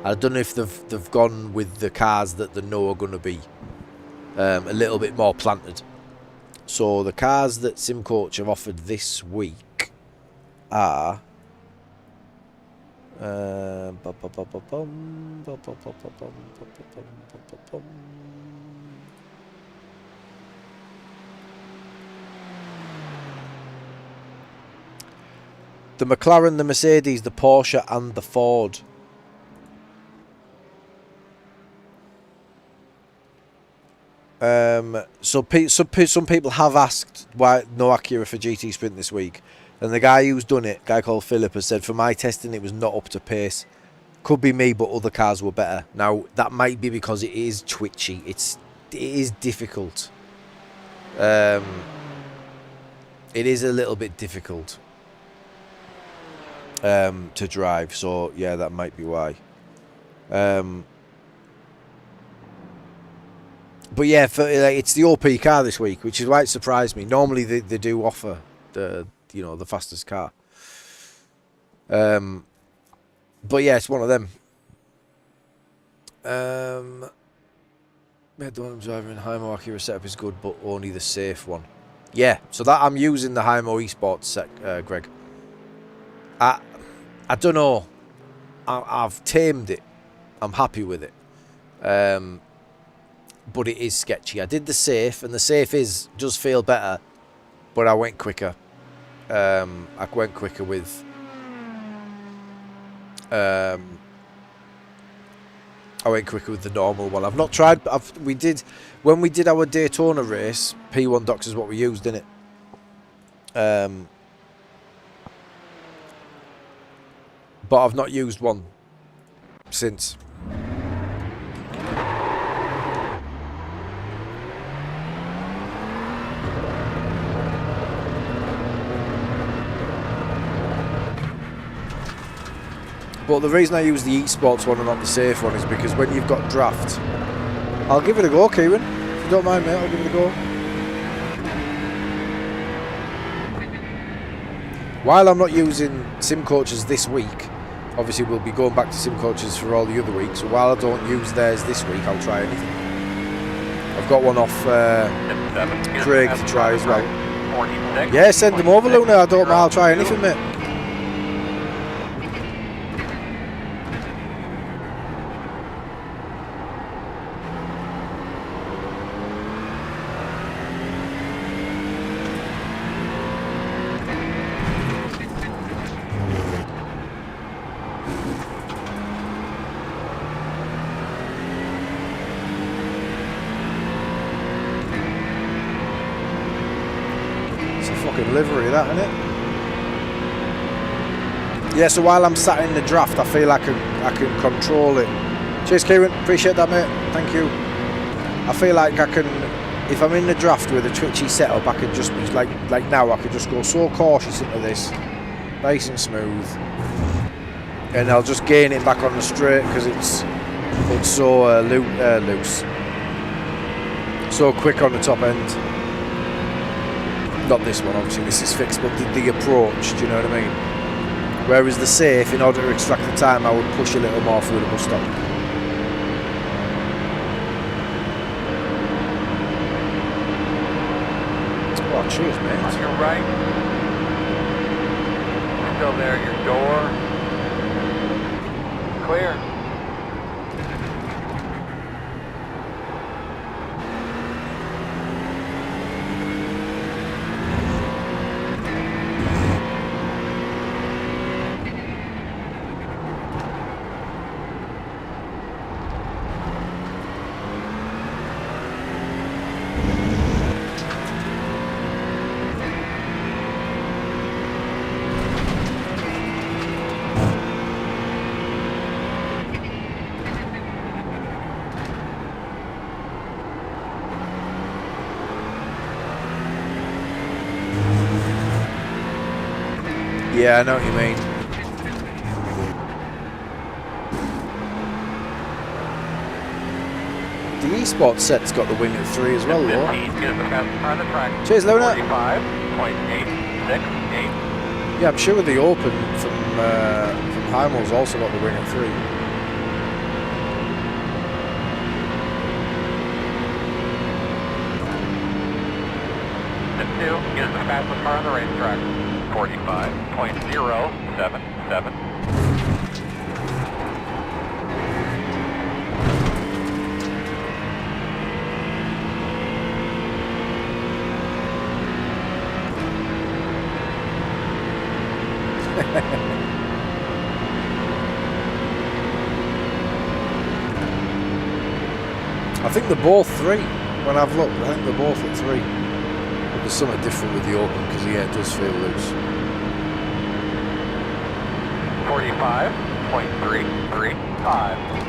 I don't know if they've gone with the cars that they know are going to be a little bit more planted. So the cars that SimCoach have offered this week are the McLaren, the Mercedes, the Porsche, and the Ford. So some people have asked why no Acura for GT Sprint this week, and the guy who's done it, a guy called Philip, has said for my testing it was not up to pace. Could be me, but other cars were better. Now that might be because it is twitchy. It is difficult. It is a little bit difficult to drive. So yeah, that might be why. But yeah, it's the OP car this week, which is why it surprised me. Normally they do offer the the fastest car. But yeah, it's one of them. The one I'm driving, Hymo Acura setup is good, but only the safe one. Yeah, so that I'm using the Hymo Esports set, Greg. I don't know. I've tamed it. I'm happy with it. But it is sketchy. I did the safe, and the safe does feel better, but I went quicker. I went quicker with. I went quicker with the normal one. I've not tried. When we did our Daytona race. P1 Docs is what we used, didn't it? But I've not used one since. But the reason I use the eSports one and not the safe one is because when you've got draft, I'll give it a go, Kieran. If you don't mind, mate, I'll give it a go. While I'm not using sim coaches this week, obviously we'll be going back to sim coaches for all the other weeks. So while I don't use theirs this week, I'll try anything. I've got one off Craig to try as well. Yeah, send them over, Luna. I don't mind. I'll try anything, mate. Livery, that, isn't it? Yeah, so while I'm sat in the draft, I feel I can control it. Cheers, Kieran. Appreciate that, mate. Thank you. I feel like I can, if I'm in the draft with a twitchy setup, I can just be like now. I could just go so cautious into this, nice and smooth, and I'll just gain it back on the straight because it's so loose, so quick on the top end. Not this one, obviously, this is fixed, but the approach, do you know what I mean? Whereas the safe, in order to extract the time, I would push a little more through the bus stop. Oh, cheers, mate. On your right. Still there, your door. Clear. Yeah, I know what you mean. The eSports set's got the wing at 3 as well, though. Cheers, Luna. 45.868. Yeah, I'm sure the Open from Hymo's also got the wing at 3. The 2 is the fastest car on the racetrack. 45.077. I think they're both 3. When I've looked, I think they're both at 3. But there's something different with the Open because yeah, it does feel loose. 45.335.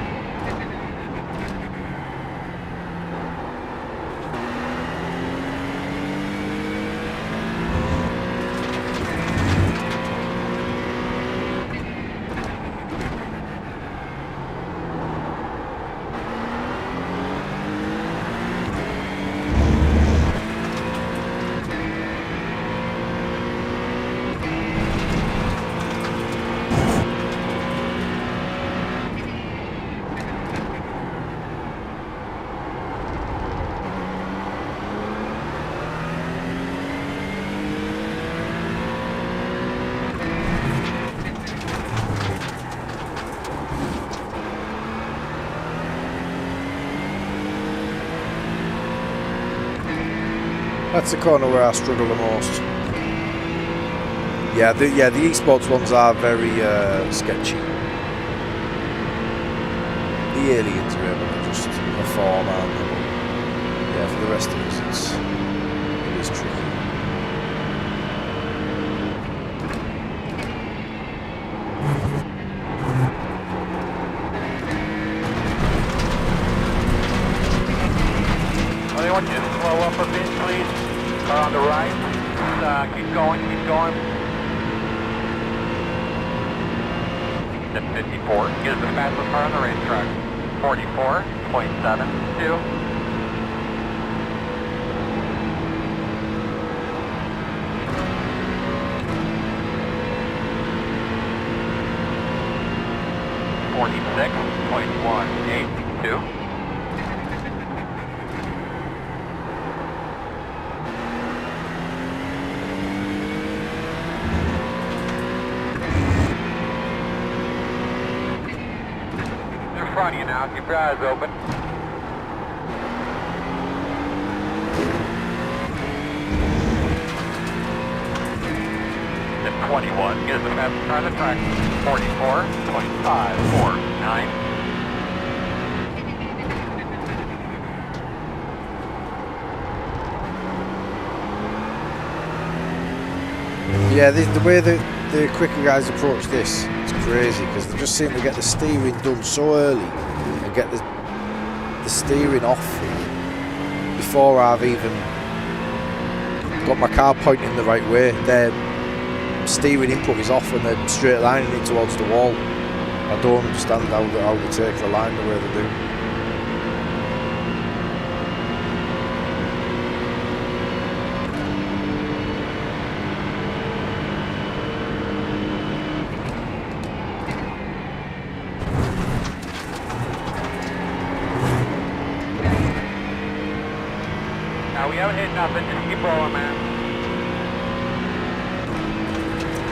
That's the corner where I struggle the most. Yeah, the esports ones are very sketchy. The aliens are able to just perform, aren't they? But yeah, for the rest of us, it is tricky. Well, I want you to slow up a bit, please. Car on the right. Keep going, keep going. 54 is the fastest car on the racetrack. 44.72. .182. In front of you now, keep your eyes open. At 21 is the fastest car on the track. 44.549. Yeah, the way the quicker guys approach this, it's crazy because they just seem to get the steering done so early and get the steering off before I've even got my car pointing the right way. Their steering input is off and they're straight lining it towards the wall. I don't understand how they take the line the way they do. We haven't hit nothing, just keep rolling, man.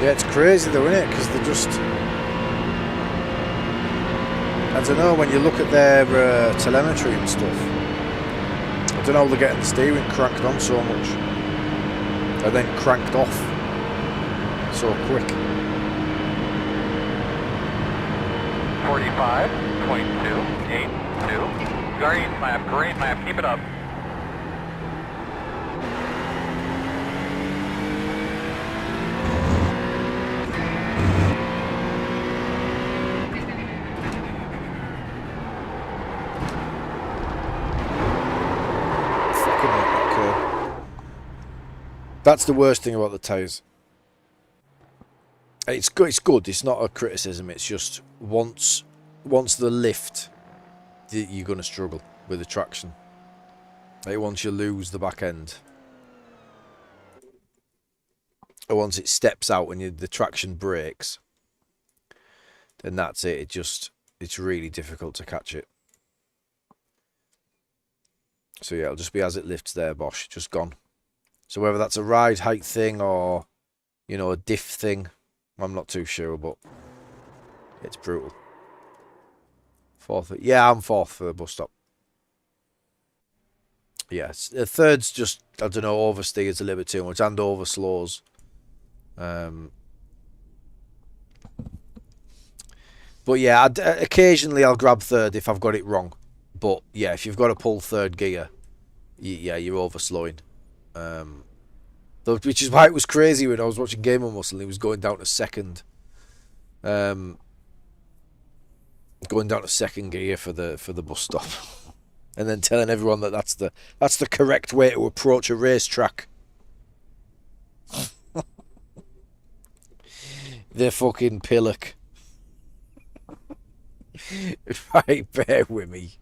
Yeah, it's crazy though, isn't it? Because they're just... I don't know, when you look at their telemetry and stuff, I don't know how they're getting the steering cranked on so much. And then cranked off so quick. 45.282. Green lap, keep it up. That's the worst thing about the tyres. It's good. It's good. It's not a criticism. It's just once the lift, you're going to struggle with the traction. Like once you lose the back end, or once it steps out and the traction breaks, then that's it. It's really difficult to catch it. So yeah, it'll just be as it lifts there, Bosch. Just gone. So whether that's a ride height thing or, you know, a diff thing, I'm not too sure, but it's brutal. Fourth, yeah, I'm fourth for the bus stop. Yes, the third's just, I don't know, oversteers a little bit too much and over slows. But yeah, occasionally I'll grab third if I've got it wrong. But yeah, if you've got to pull third gear, yeah, you're overslowing. Which is why it was crazy when I was watching Game of Muscle. He was going down to second, gear for the bus stop, and then telling everyone that that's the correct way to approach a racetrack. They're fucking pillock. Right, bear with me.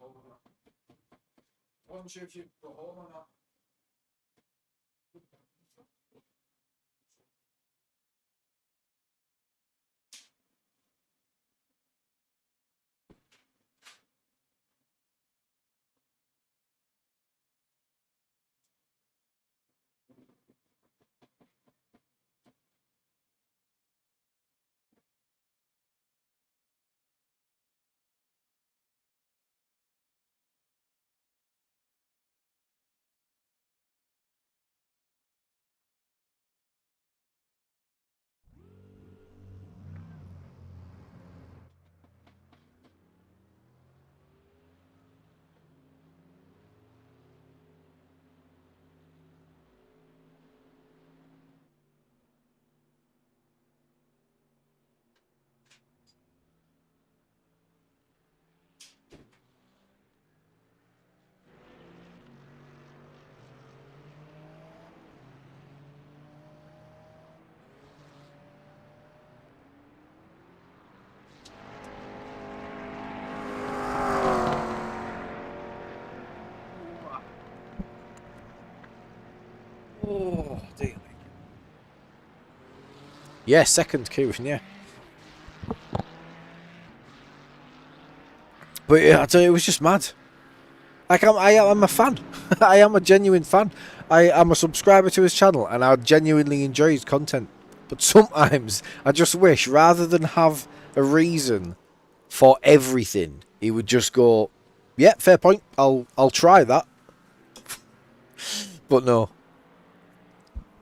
I wasn't sure if you'd go home or not. Oh, dear. Yeah, second Kieran, yeah. But yeah, I tell you, it was just mad. Like, I'm a fan. I am a genuine fan. I'm a subscriber to his channel, and I genuinely enjoy his content. But sometimes, I just wish, rather than have a reason for everything, he would just go, yeah, fair point, I'll try that. But no.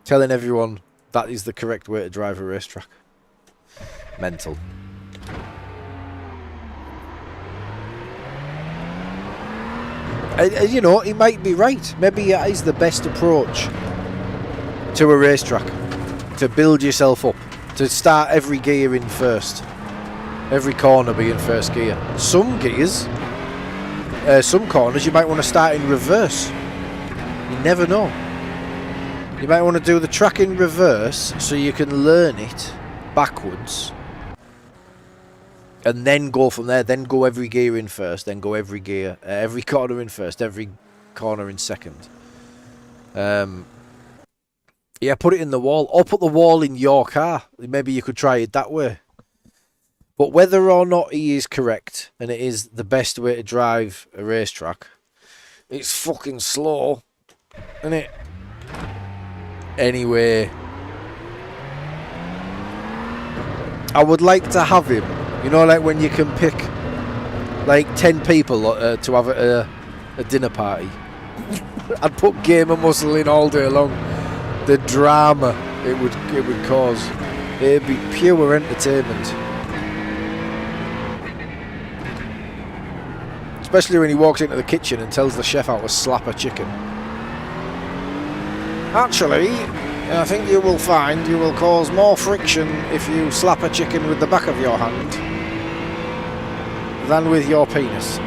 Telling everyone that is the correct way to drive a racetrack. Mental. And, you know, he might be right. Maybe that is the best approach to a racetrack. To build yourself up. To start every gear in first. Every corner be in first gear. Some gears, some corners you might want to start in reverse. You never know. You might want to do the track in reverse so you can learn it backwards. And then go from there. Then go every gear in first. Then go every gear, every corner in first. Every corner in second. Yeah, put it in the wall. Or put the wall in your car. Maybe you could try it that way. But whether or not he is correct, and it is the best way to drive a racetrack, it's fucking slow, isn't it? Anyway, I would like to have him. You know, like when you can pick like 10 people to have a dinner party. I'd put Game and Muscle in all day long. The drama it would cause. It'd be pure entertainment. Especially when he walks into the kitchen and tells the chef how to slap a chicken. Actually, I think you will find you will cause more friction if you slap a chicken with the back of your hand than with your penis.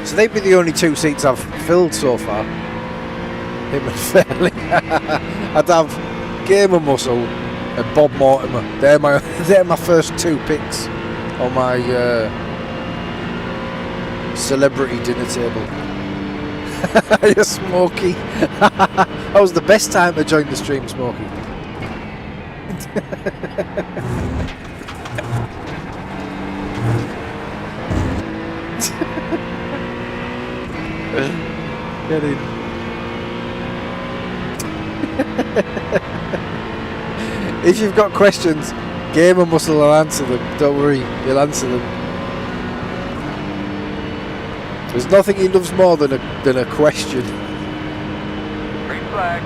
So they'd be the only two seats I've filled so far. Him and Fairley. I'd have Game and Muscle and Bob Mortimer. They're my first two picks on my celebrity dinner table. You're Smokey. That was the best time to join the stream, Smokey. Get in. If you've got questions, Game and Muscle will answer them. Don't worry, he'll answer them. There's nothing he loves more than a question. Green flag.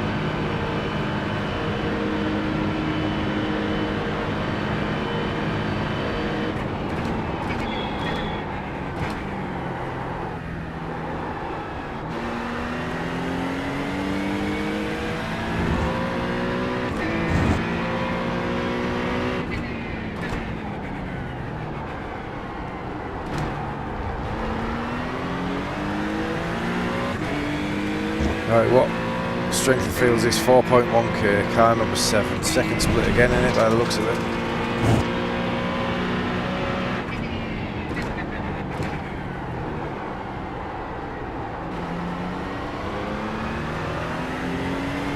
Right, what strength of field is 4.1k, car number 7. Second split again in it by the looks of it.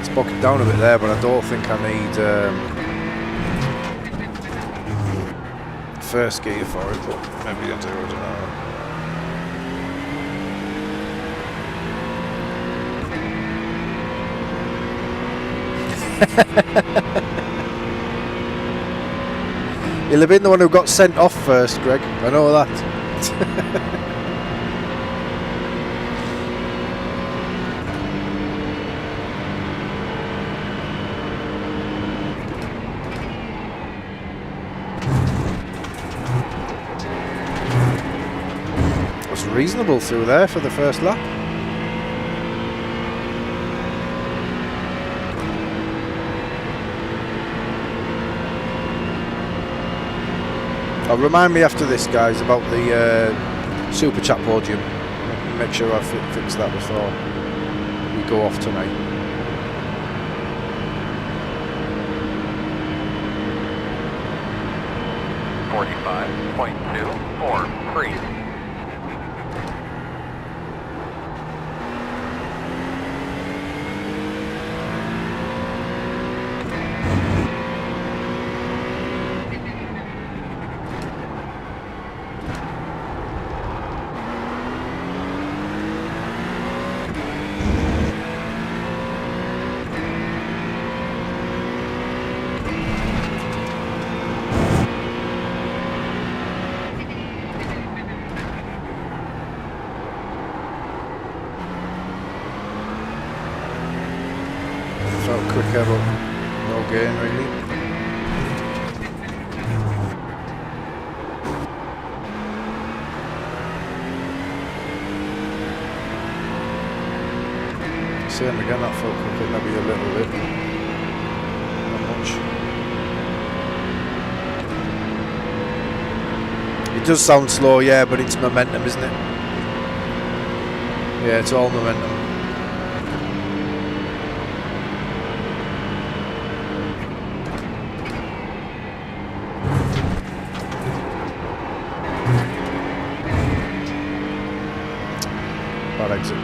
It's bucking down a bit there, but I don't think I need first gear for it, but maybe I do, I don't know. You'll have been the one who got sent off first, Greg. I know that. It was reasonable through there for the first lap. Remind me after this, guys, about the Super Chat podium. Make sure I fix that before we go off tonight. .243. Quicker, but no gain really. Same again, that felt quicker, maybe a little bit. Not much. It does sound slow, yeah, but it's momentum, isn't it? Yeah, it's all momentum. Exit. I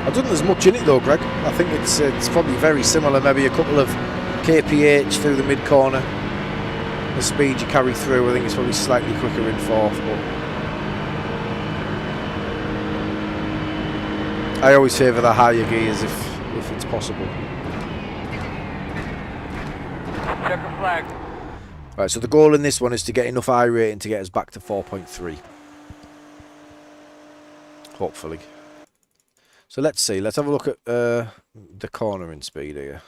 don't think there's much in it though, Greg. I think it's probably very similar, maybe a couple of kph through the mid corner. The speed you carry through, I think it's probably slightly quicker in fourth, but I always favour the higher gears if it's possible. Checker flag. Right, so the goal in this one is to get enough iRating to get us back to 4.3. Hopefully. So let's see. Let's have a look at the cornering speed here.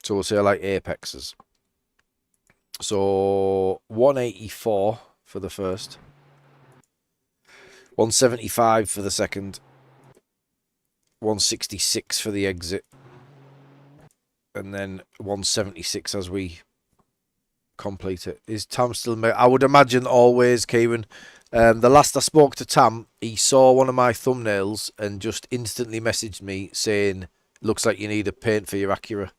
So we'll say I like apexes. So 184 for the first, 175 for the second, 166 for the exit, and then 176 as we complete it. Is Tam still? I would imagine always, Kieran. The last I spoke to Tam, he saw one of my thumbnails and just instantly messaged me saying, "Looks like you need a paint for your Acura."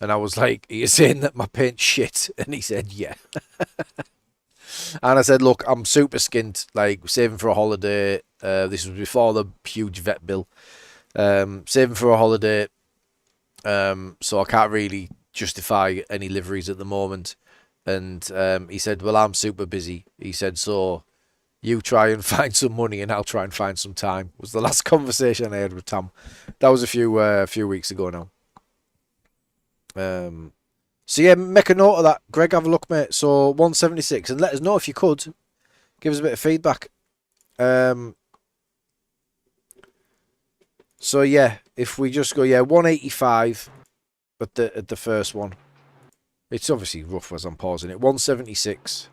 And I was like, "Are you saying that my paint's shit?" And he said, "Yeah." And I said, "Look, I'm super skint, like saving for a holiday. This was before the huge vet bill. Saving for a holiday. So I can't really justify any liveries at the moment." And he said, "Well, I'm super busy." He said, "So you try and find some money and I'll try and find some time." Was the last conversation I had with Tam. That was a few weeks ago now. So yeah, make a note of that, Greg. Have a look, mate. So 176, and let us know if you could give us a bit of feedback. So yeah, if we just go 185 at the first one. It's obviously rough as I'm pausing it. 176,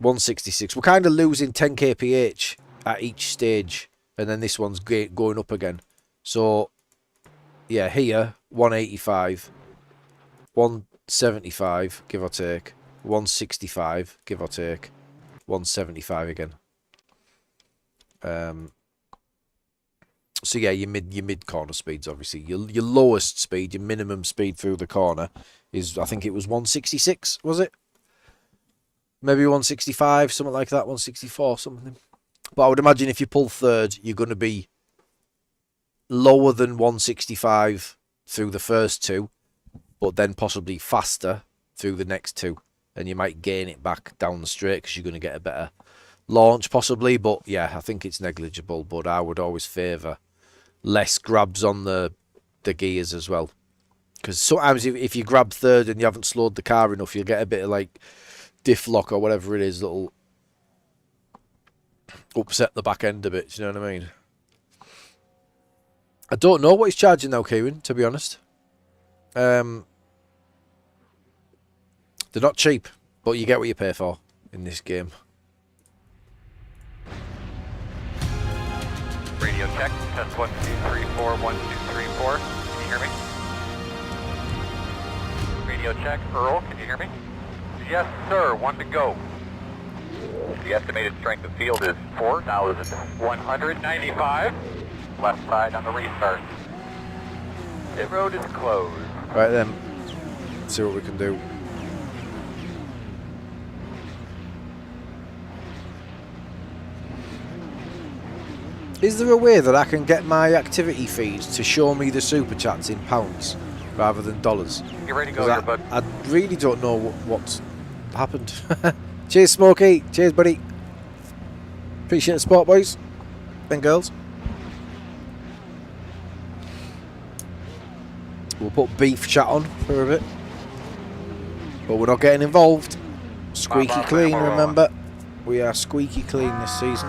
166. We're kind of losing 10 kph at each stage, and then this one's going up again. So, yeah, here, 185, 175, give or take, 165, give or take, 175 again. So yeah, your mid corner speeds, obviously. Your lowest speed, your minimum speed through the corner is, I think it was 166, was it? Maybe 165, something like that, 164, something. But I would imagine if you pull third, you're going to be lower than 165 through the first two, but then possibly faster through the next two. And you might gain it back down the straight because you're going to get a better launch, possibly. But yeah, I think it's negligible. But I would always favour less grabs on the gears as well. Because sometimes if you grab third and you haven't slowed the car enough, you'll get a bit of like diff lock or whatever it is that'll upset the back end a bit. Do you know what I mean? I don't know what he's charging now, Kieran, to be honest. They're not cheap, but you get what you pay for in this game. Radio check. Test 1, 2, 3, 4, 1, 2, 3, 4. Can you hear me? Radio check. Earl, can you hear me? Yes, sir. 1 to go. The estimated strength of field is 4,195. Left side on the restart. The road is closed. Right then, let's see what we can do. Is there a way that I can get my activity feeds to show me the super chats in pounds rather than dollars? Get ready to go here, bud. I really don't know what's happened. Cheers, Smokey. Cheers, buddy. Appreciate the support, boys and girls. We'll put beef chat on for a bit, but we're not getting involved. Squeaky clean, remember? We are squeaky clean this season.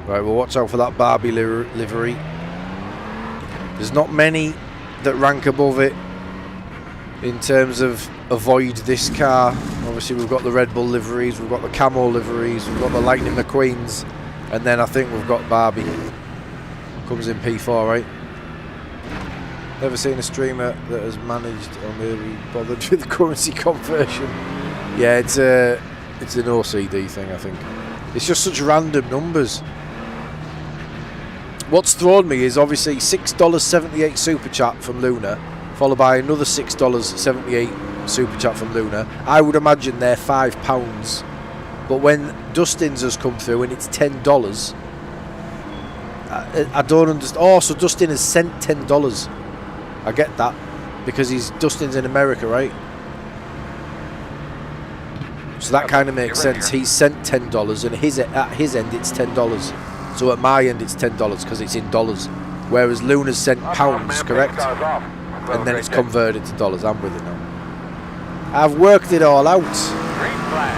Right, well, watch out for that Barbie livery. There's not many that rank above it in terms of avoid this car. Obviously, we've got the Red Bull liveries, we've got the Camo liveries, we've got the Lightning McQueens, and then I think we've got Barbie. Comes in P4, right? Never seen a streamer that has managed or maybe bothered with currency conversion. Yeah, it's an OCD thing, I think. It's just such random numbers. What's thrown me is obviously $6.78 super chat from Luna, followed by another $6.78 super chat from Luna. I would imagine they're £5, but when Dustin's has come through and it's $10, I don't understand. Oh, so Dustin has sent $10. I get that because Dustin's in America, right? So that kind of makes sense. He's sent $10, and at his end it's $10. So at my end it's $10 because it's in dollars, whereas Luna's sent pounds, correct? And then it's converted to dollars. I'm with it now. I've worked it all out. Green flag.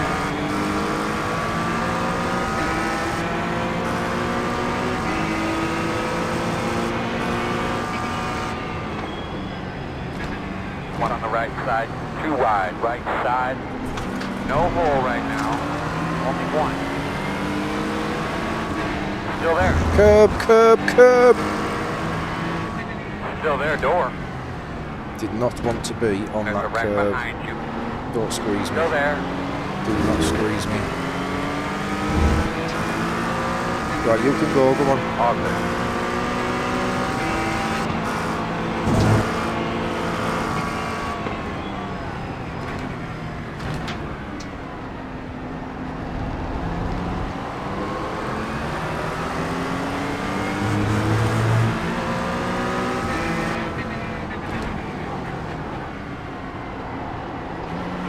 One on the right side, too wide, right side. No hole right now, only one. Still there. Curb, curb, curb. Still there, door. Did not want to be on There's a that wreck curb. behind you. Don't squeeze me. Still there. Do not squeeze me. Right, you can go, come on. All good.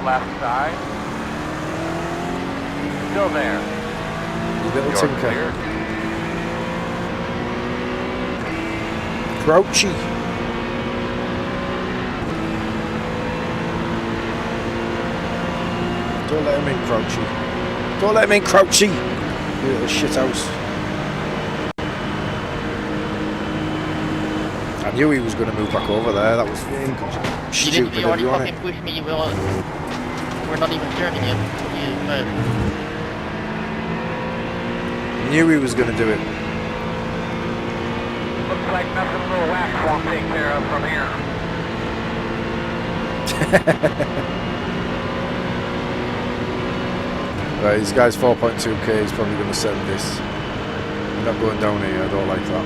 Left side. Still there. You little You're tinker. clear. Crouchy. Don't let him in, Crouchy. Don't let him in, Crouchy. You little shithouse. I knew he was going to move back over there. That was stupid. You already fucking pushed me. You will. We're not even turning yet. Knew he was going to do it. Looks like nothing a little wax won't take care of from here. Right, this guy's 4.2k. He's probably going to send this. I'm not going down here. I don't like that.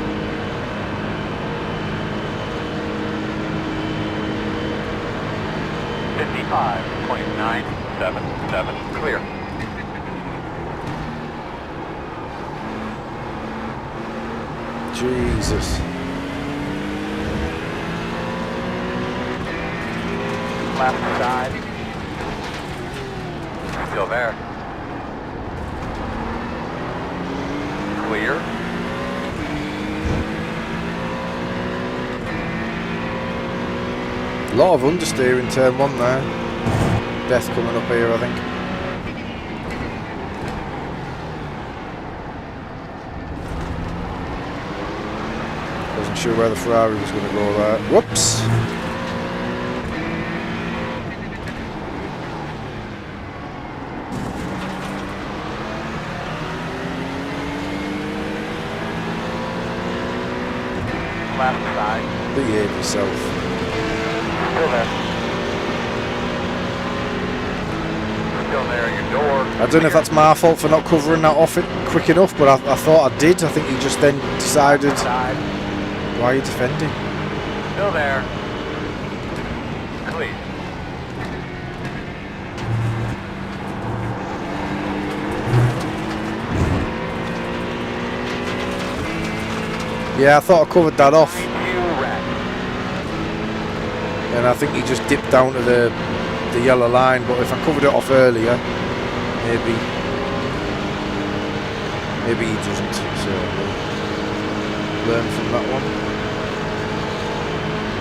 .977 clear. Jesus. Left side. Still there. Clear. A lot of understeer in turn 1 there. Death coming up here, I think. Wasn't sure where the Ferrari was going to go there. Whoops! Left side. Behave yourself. Still there. Still there, your door. I don't know if that's my fault for not covering that off it quick enough, but I thought I did. I think he just then decided, Side. why are you defending? Still there. Clear. Yeah, I thought I covered that off, You wreck. and I think he just dipped down to the yellow line, but if I covered it off earlier, maybe he doesn't, so learn from that one.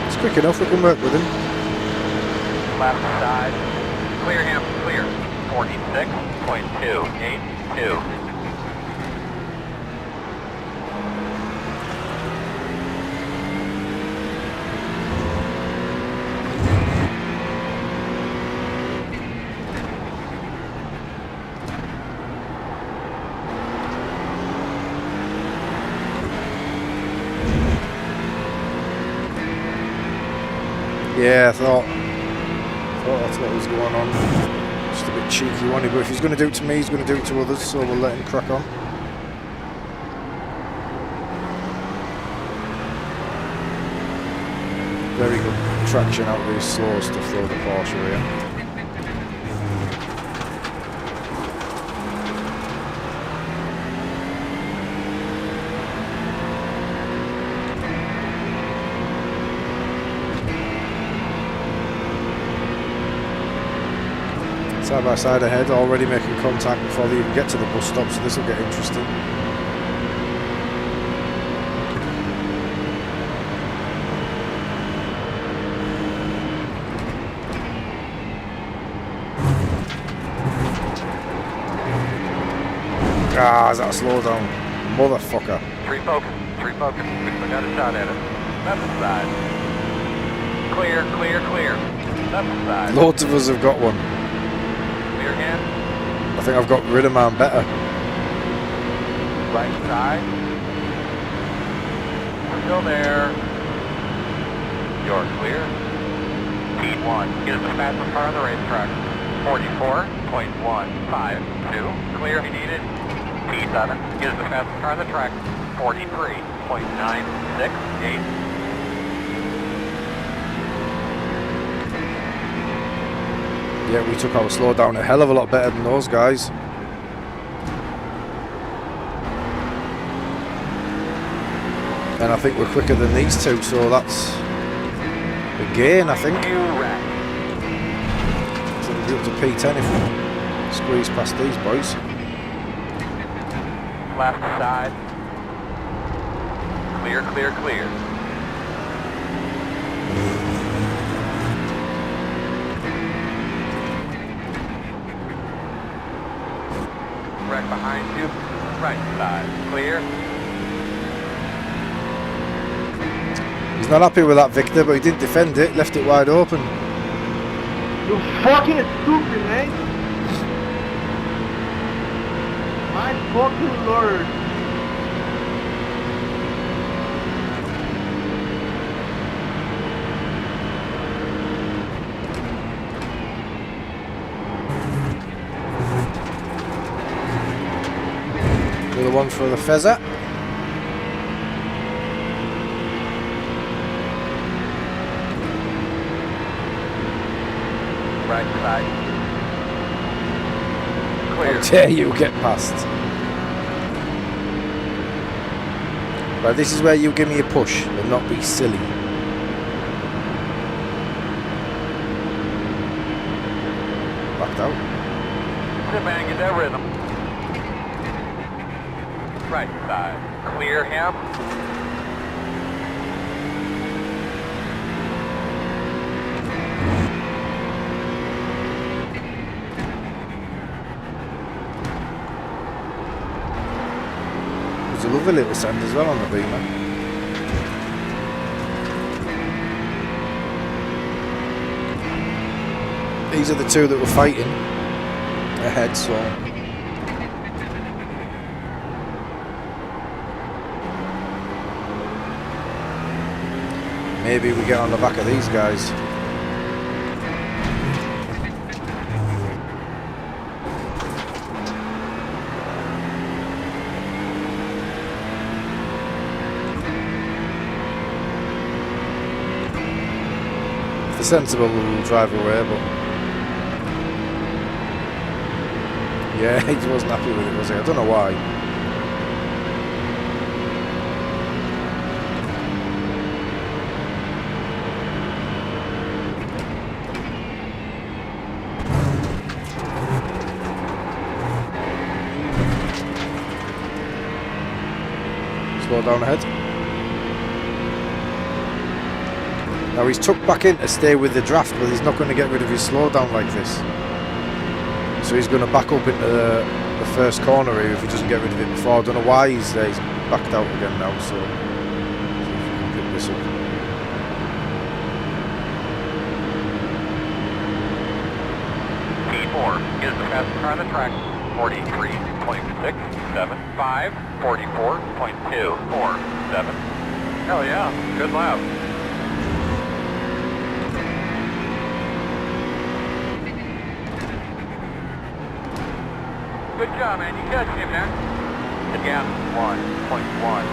It's quick enough, we can work with him. Left side. Clear him. Clear. 46.282. Yeah, I thought that's what was going on. Just a bit cheeky, wasn't he? But if he's going to do it to me, he's going to do it to others, so we'll let him crack on. Very good traction out of his slow stuff though, the Porsche here. Side by side ahead, already making contact before they even get to the bus stop, so this will get interesting. Ah, is that a slowdown? Motherfucker. Three focus. We still got a shot at it. Left side. Clear, clear, clear. Left side. Loads of us have got one. Clear again. I think I've got rid of mine better. Right side. Still there. You're clear. P1 is the fastest car on the racetrack. 44.152. Clear if you need it. P7 is the fastest car on the track. 43.968. Yeah, we took our slowdown a hell of a lot better than those guys. And I think we're quicker than these two, so that's a gain, I think. So we'll be up to P10 if we squeeze past these boys. Left side. Clear, clear, clear. right behind you. Right side, clear. He's not happy with that, Victor, but he didn't defend it, left it wide open. You fucking stupid, eh? My fucking lord. The one for the Fezzer. Right side. Clear. How dare you get past? Right, this is where you give me a push and not be silly. Backed out. Sit man, get that rhythm. Right side. Clear him. There's a lovely little sand as well on the beamer. These are the two that were fighting ahead, so maybe we get on the back of these guys. If they're sensible, we'll drive away, but yeah, he wasn't happy with it, was he? I don't know why. Slow down ahead. Now he's tucked back in to stay with the draft, but he's not going to get rid of his slowdown like this. So he's going to back up into the first corner here if he doesn't get rid of it before. I don't know why he's backed out again now, so see if we can pick this up. P4 is the fastest car on the track. 43.675, 44.247. Hell yeah, good lap. Good job, man. You catch him there. Again, 1.1.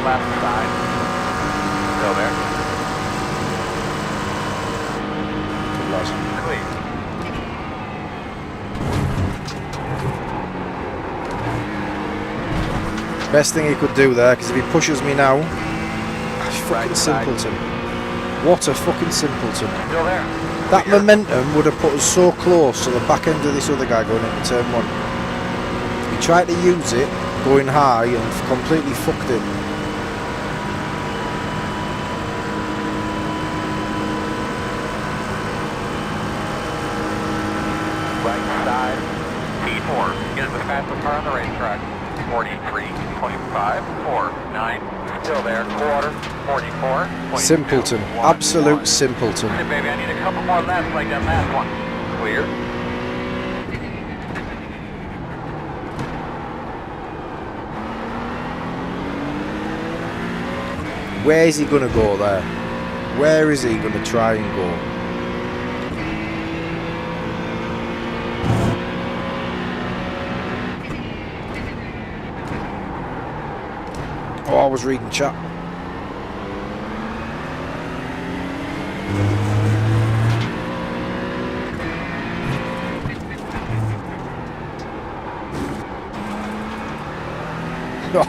Left side. Still there. Clear. Best thing he could do there, because if he pushes me now, fucking simpleton. What a fucking simpleton. Still there. That momentum would have put us so close to the back end of this other guy going into turn one. He tried to use it going high and completely fucked it. Right side. P4 is the fastest car on the racetrack. 43.549. Still there. Quarter. 44. Simpleton. Absolute simpleton. Hey, baby, I need a couple more laps like that last one. Clear. Where is he going to go there? Where is he going to try and go? was reading chat.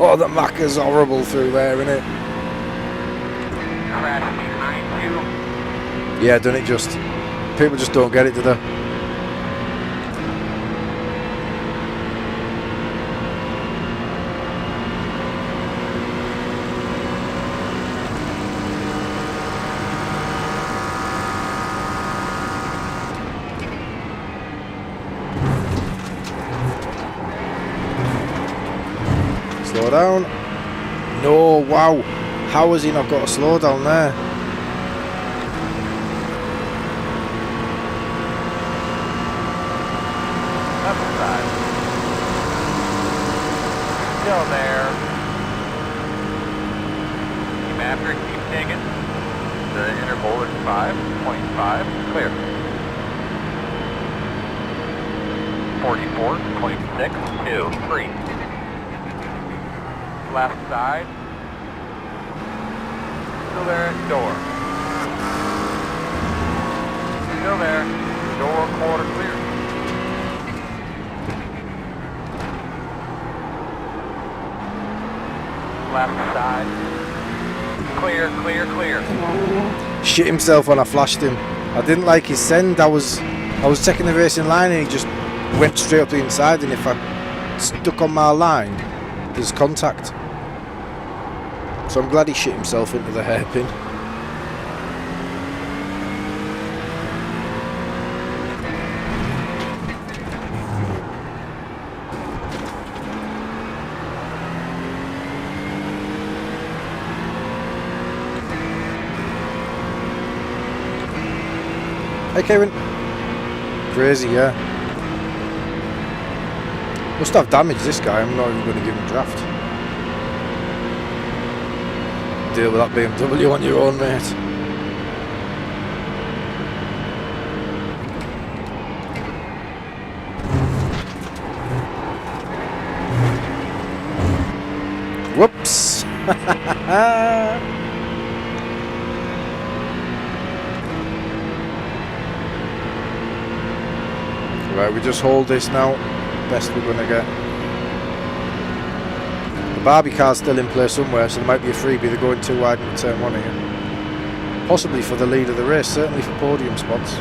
Oh, the Macca's horrible through there, isn't it? Crash behind you. Yeah, don't it just... People just don't get it, do they? Slow down. No, wow. How has he not got a slow down there? Left side. Still there. Keep after it, keep digging. The interval is 5.5. Clear. 44.623. Left side. Still there, door. Still there. Door quarter clear. Left side. Clear, clear, clear. Shit himself when I flashed him. I didn't like his send. I was taking the racing line and he just went straight up the inside, and if I stuck on my line, there's contact. So I'm glad he shit himself into the hairpin. Hey Kevin. Crazy, yeah. Must have damaged this guy. I'm not even going to give him a draft. Deal with that BMW on your own, mate. Whoops. Right, we just hold this now. Best we're going to get. The Barbie car's still in play somewhere, so there might be a freebie. They're going too wide in turn 1 here. Possibly for the lead of the race, certainly for podium spots.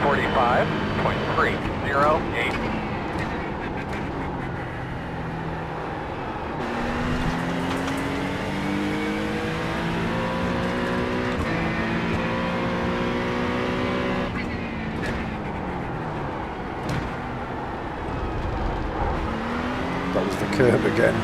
45.308. That was the curb again.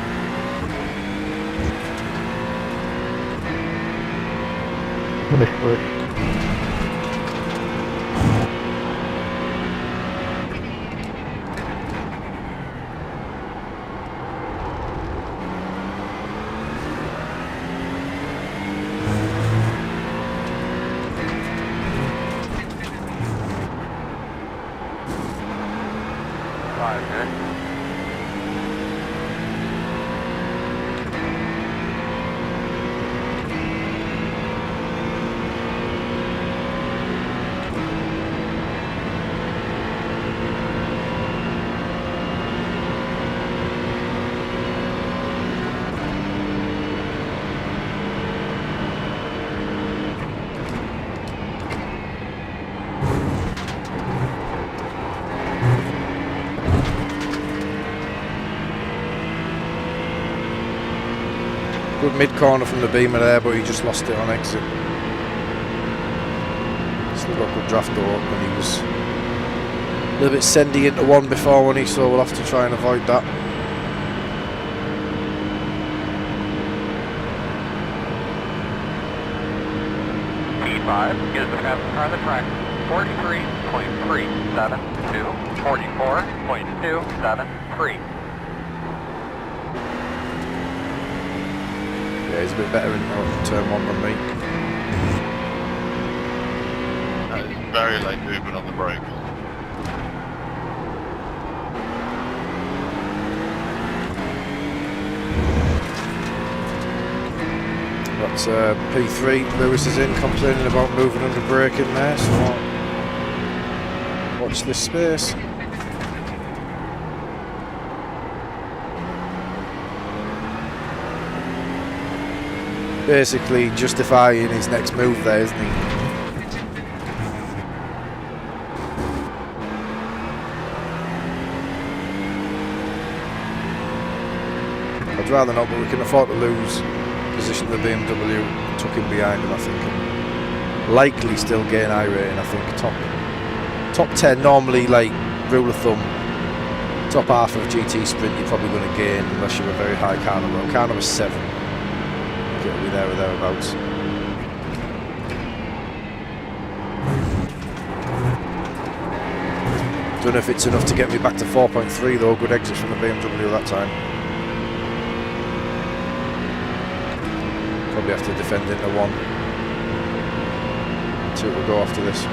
Good mid-corner from the beamer there, but he just lost it on exit. Still got good draft though, and he was a little bit sendy into one before when he, so we'll have to try and avoid that. P5 is the fastest car on the track. 43.372. 44.273. Yeah, he's a bit better in turn 1 than me. That is very late movement on the brake. That's P3. Lewis is in, complaining about moving under braking there, so watch this space. Basically justifying his next move there, isn't he? I'd rather not, but we can afford to lose position of the BMW. Took him behind him, I think. And likely still gain iRacing, I think. Top 10 normally, like rule of thumb. Top half of GT Sprint you're probably going to gain unless you're a very high car number. Car number 7. It'll be there or thereabouts. Don't know if it's enough to get me back to 4.3 though. Good exit from the BMW that time. Probably have to defend into 1. 2 will go after this.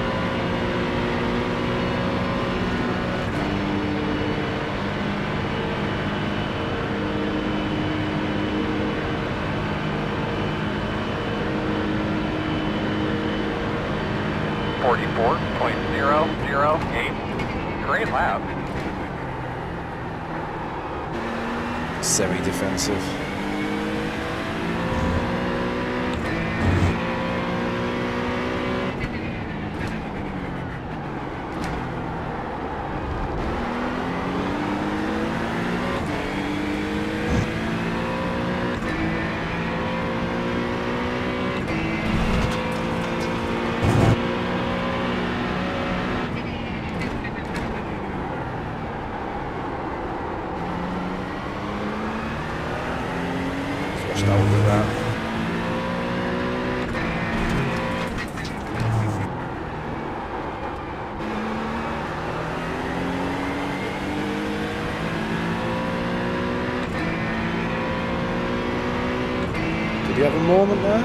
Great lap. Semi-defensive. Did you have a moment there?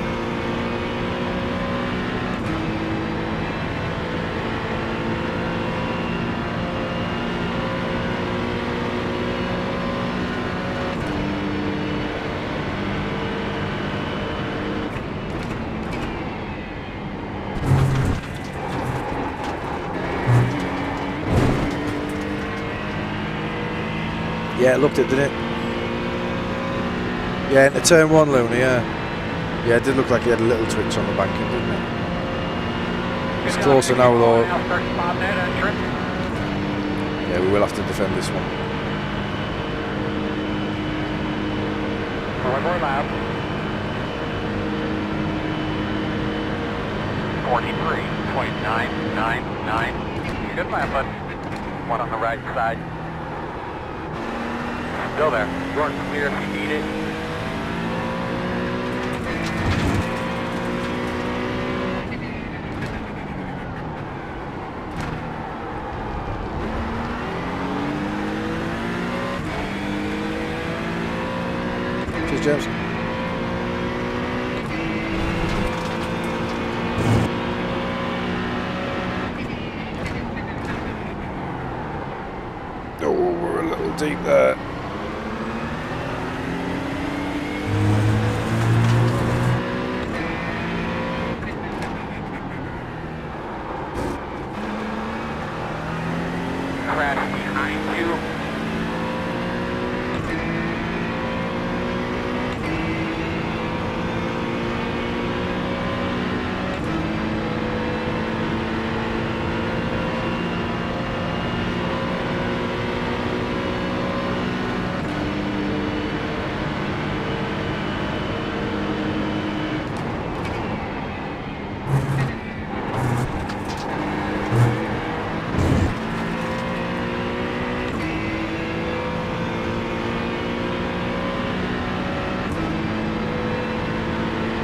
Yeah, it looked it, didn't it? Yeah, into turn 1, Luna, yeah. Yeah, it did look like he had a little twitch on the banking, didn't it? It's closer now, though. Yeah, we will have to defend this one. One more lap. 43.999. Good lap, bud. One on the right side. Still there. You're clear if you need it. Cheers, James. Oh, we're a little deep there.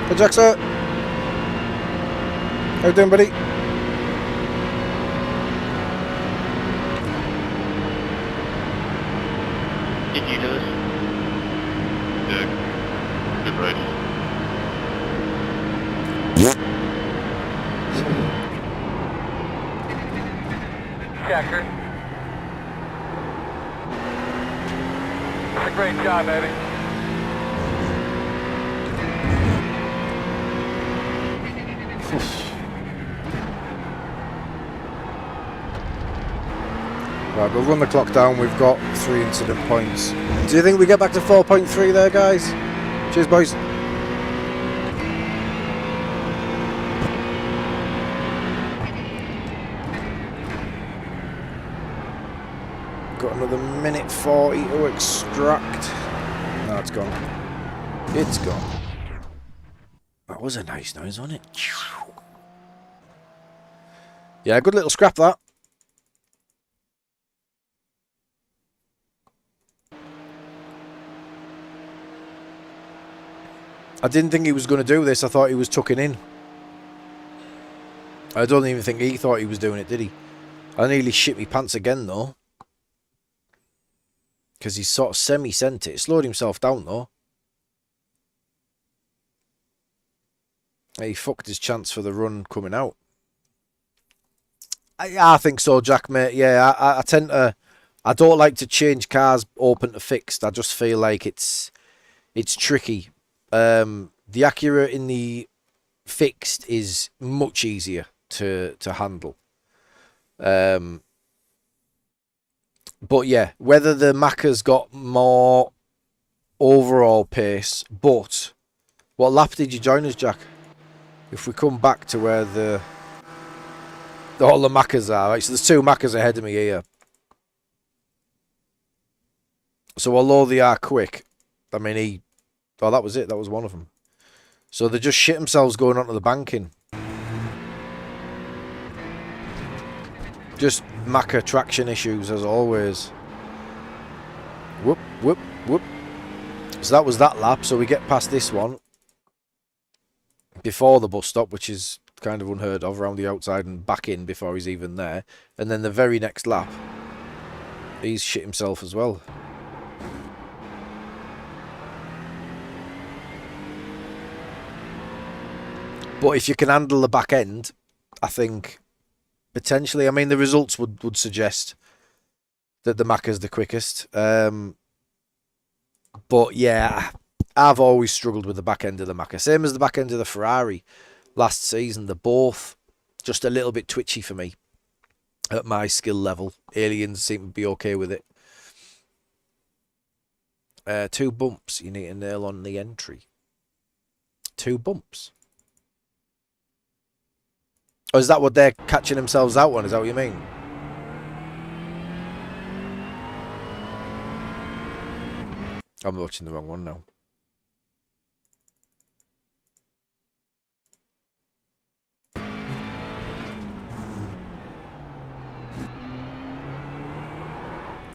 Hey, Jaxa. How you doing, buddy? Did you do this? Yeah, good race. Checker. That's a great job, baby. Right, we'll run the clock down. We've got 3 incident points. Do you think we get back to 4.3 there, guys? Cheers, boys. Got another minute 40 to extract. No, it's gone. It's gone. That was a nice noise, wasn't it? Yeah, good little scrap, that. I didn't think he was going to do this. I thought he was tucking in. I don't even think he thought he was doing it, did he? I nearly shit me pants again, though. Because he sort of semi-sent it. Slowed himself down, though. He fucked his chance for the run coming out. I think so, Jack, mate. Yeah, I tend to... I don't like to change cars open to fixed. I just feel like it's tricky. The Acura in the fixed is much easier to handle. But yeah, whether the Macca's got more overall pace, but what lap did you join us, Jack? If we come back to where all the Macca's are, right? So there's 2 Macca's ahead of me here. So although they are quick, I mean, oh, that was it. That was one of them. So they just shit themselves going onto the banking. Just Macca traction issues as always. Whoop, whoop, whoop. So that was that lap. So we get past this one before the bus stop, which is kind of unheard of, around the outside and back in before he's even there. And then the very next lap, he's shit himself as well. But if you can handle the back end, I think potentially, I mean, the results would suggest that the Macca's the quickest. But yeah, I've always struggled with the back end of the Macca. Same as the back end of the Ferrari last season. They're both just a little bit twitchy for me at my skill level. Aliens seem to be okay with it. 2 bumps you need to nail on the entry. 2 bumps. Oh, is that what they're catching themselves out on? Is that what you mean? I'm watching the wrong one now.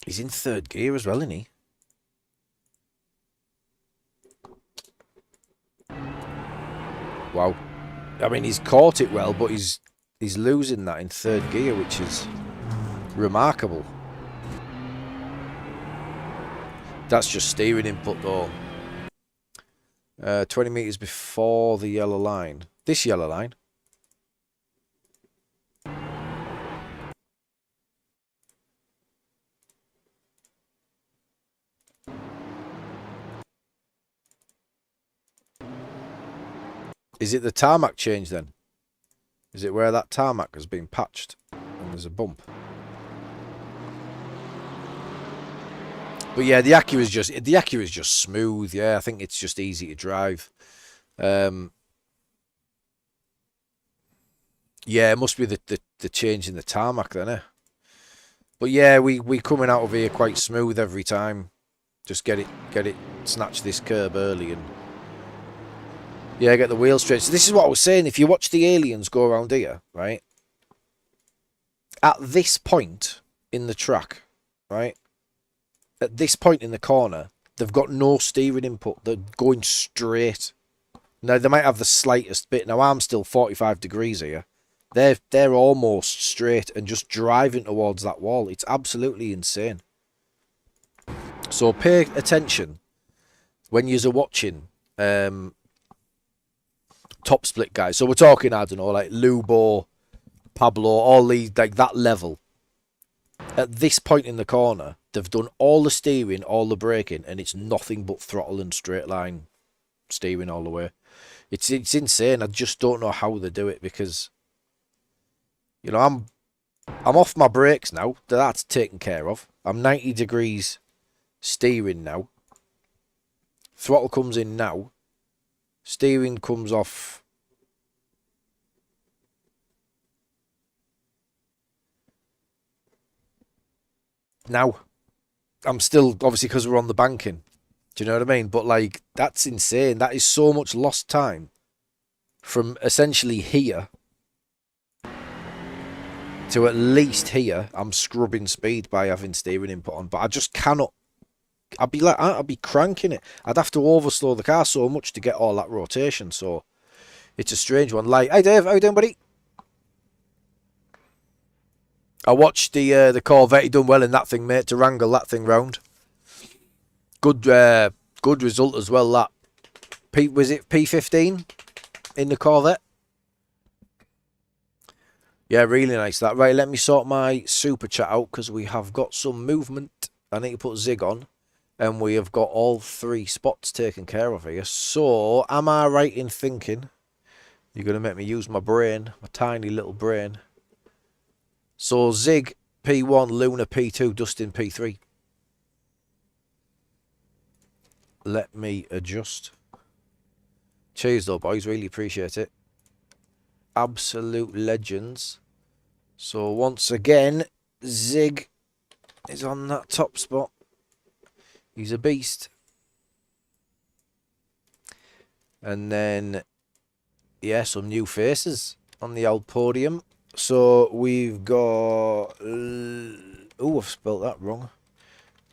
He's in 3rd gear as well, isn't he? Wow. I mean, he's caught it well, but he's losing that in 3rd gear, which is remarkable. That's just steering input, though. 20 metres before the yellow line. This yellow line. Is it the tarmac change then? Is it where that tarmac has been patched and there's a bump? But yeah, the Acura is just smooth. Yeah, I think it's just easy to drive. Yeah, it must be the change in the tarmac then, eh? But yeah, we coming out of here quite smooth every time. Just get it, snatch this curb early and yeah, get the wheel straight. So this is what I was saying. If you watch the aliens go around here, right? At this point in the track, right? At this point in the corner, they've got no steering input. They're going straight. Now, they might have the slightest bit. Now, I'm still 45 degrees here. They're almost straight and just driving towards that wall. It's absolutely insane. So pay attention when you're watching top split guys. So we're talking, I don't know, like Lubo, Pablo, all these, like that level. At this point in the corner, they've done all the steering, all the braking, and it's nothing but throttle and straight line steering all the way. It's insane. I just don't know how they do it because, you know, I'm off my brakes now. That's taken care of. I'm 90 degrees steering now. Throttle comes in now. Steering comes off. Now. I'm still, obviously, because we're on the banking. Do you know what I mean? But, like, that's insane. That is so much lost time from essentially here to at least here. I'm scrubbing speed by having steering input on, but I just cannot. I'd be cranking it. I'd have to overslow the car so much to get all that rotation. So it's a strange one. Like, hey Dave, how you doing, buddy? I watched the Corvette. He done well in that thing, mate, to wrangle that thing round. Good result as well. That was it P15 in the Corvette. Yeah, really nice that. Right, let me sort my super chat out because we have got some movement. I need to put Zig on. And we have got all 3 spots taken care of here. So, am I right in thinking you're going to make me use my brain, my tiny little brain? So, Zig P1, Luna P2, Dustin P3. Let me adjust. Cheers though, boys. Really appreciate it. Absolute legends. So, once again, Zig is on that top spot. He's a beast. And then, yeah, some new faces on the old podium. So we've got... oh, I've spelt that wrong.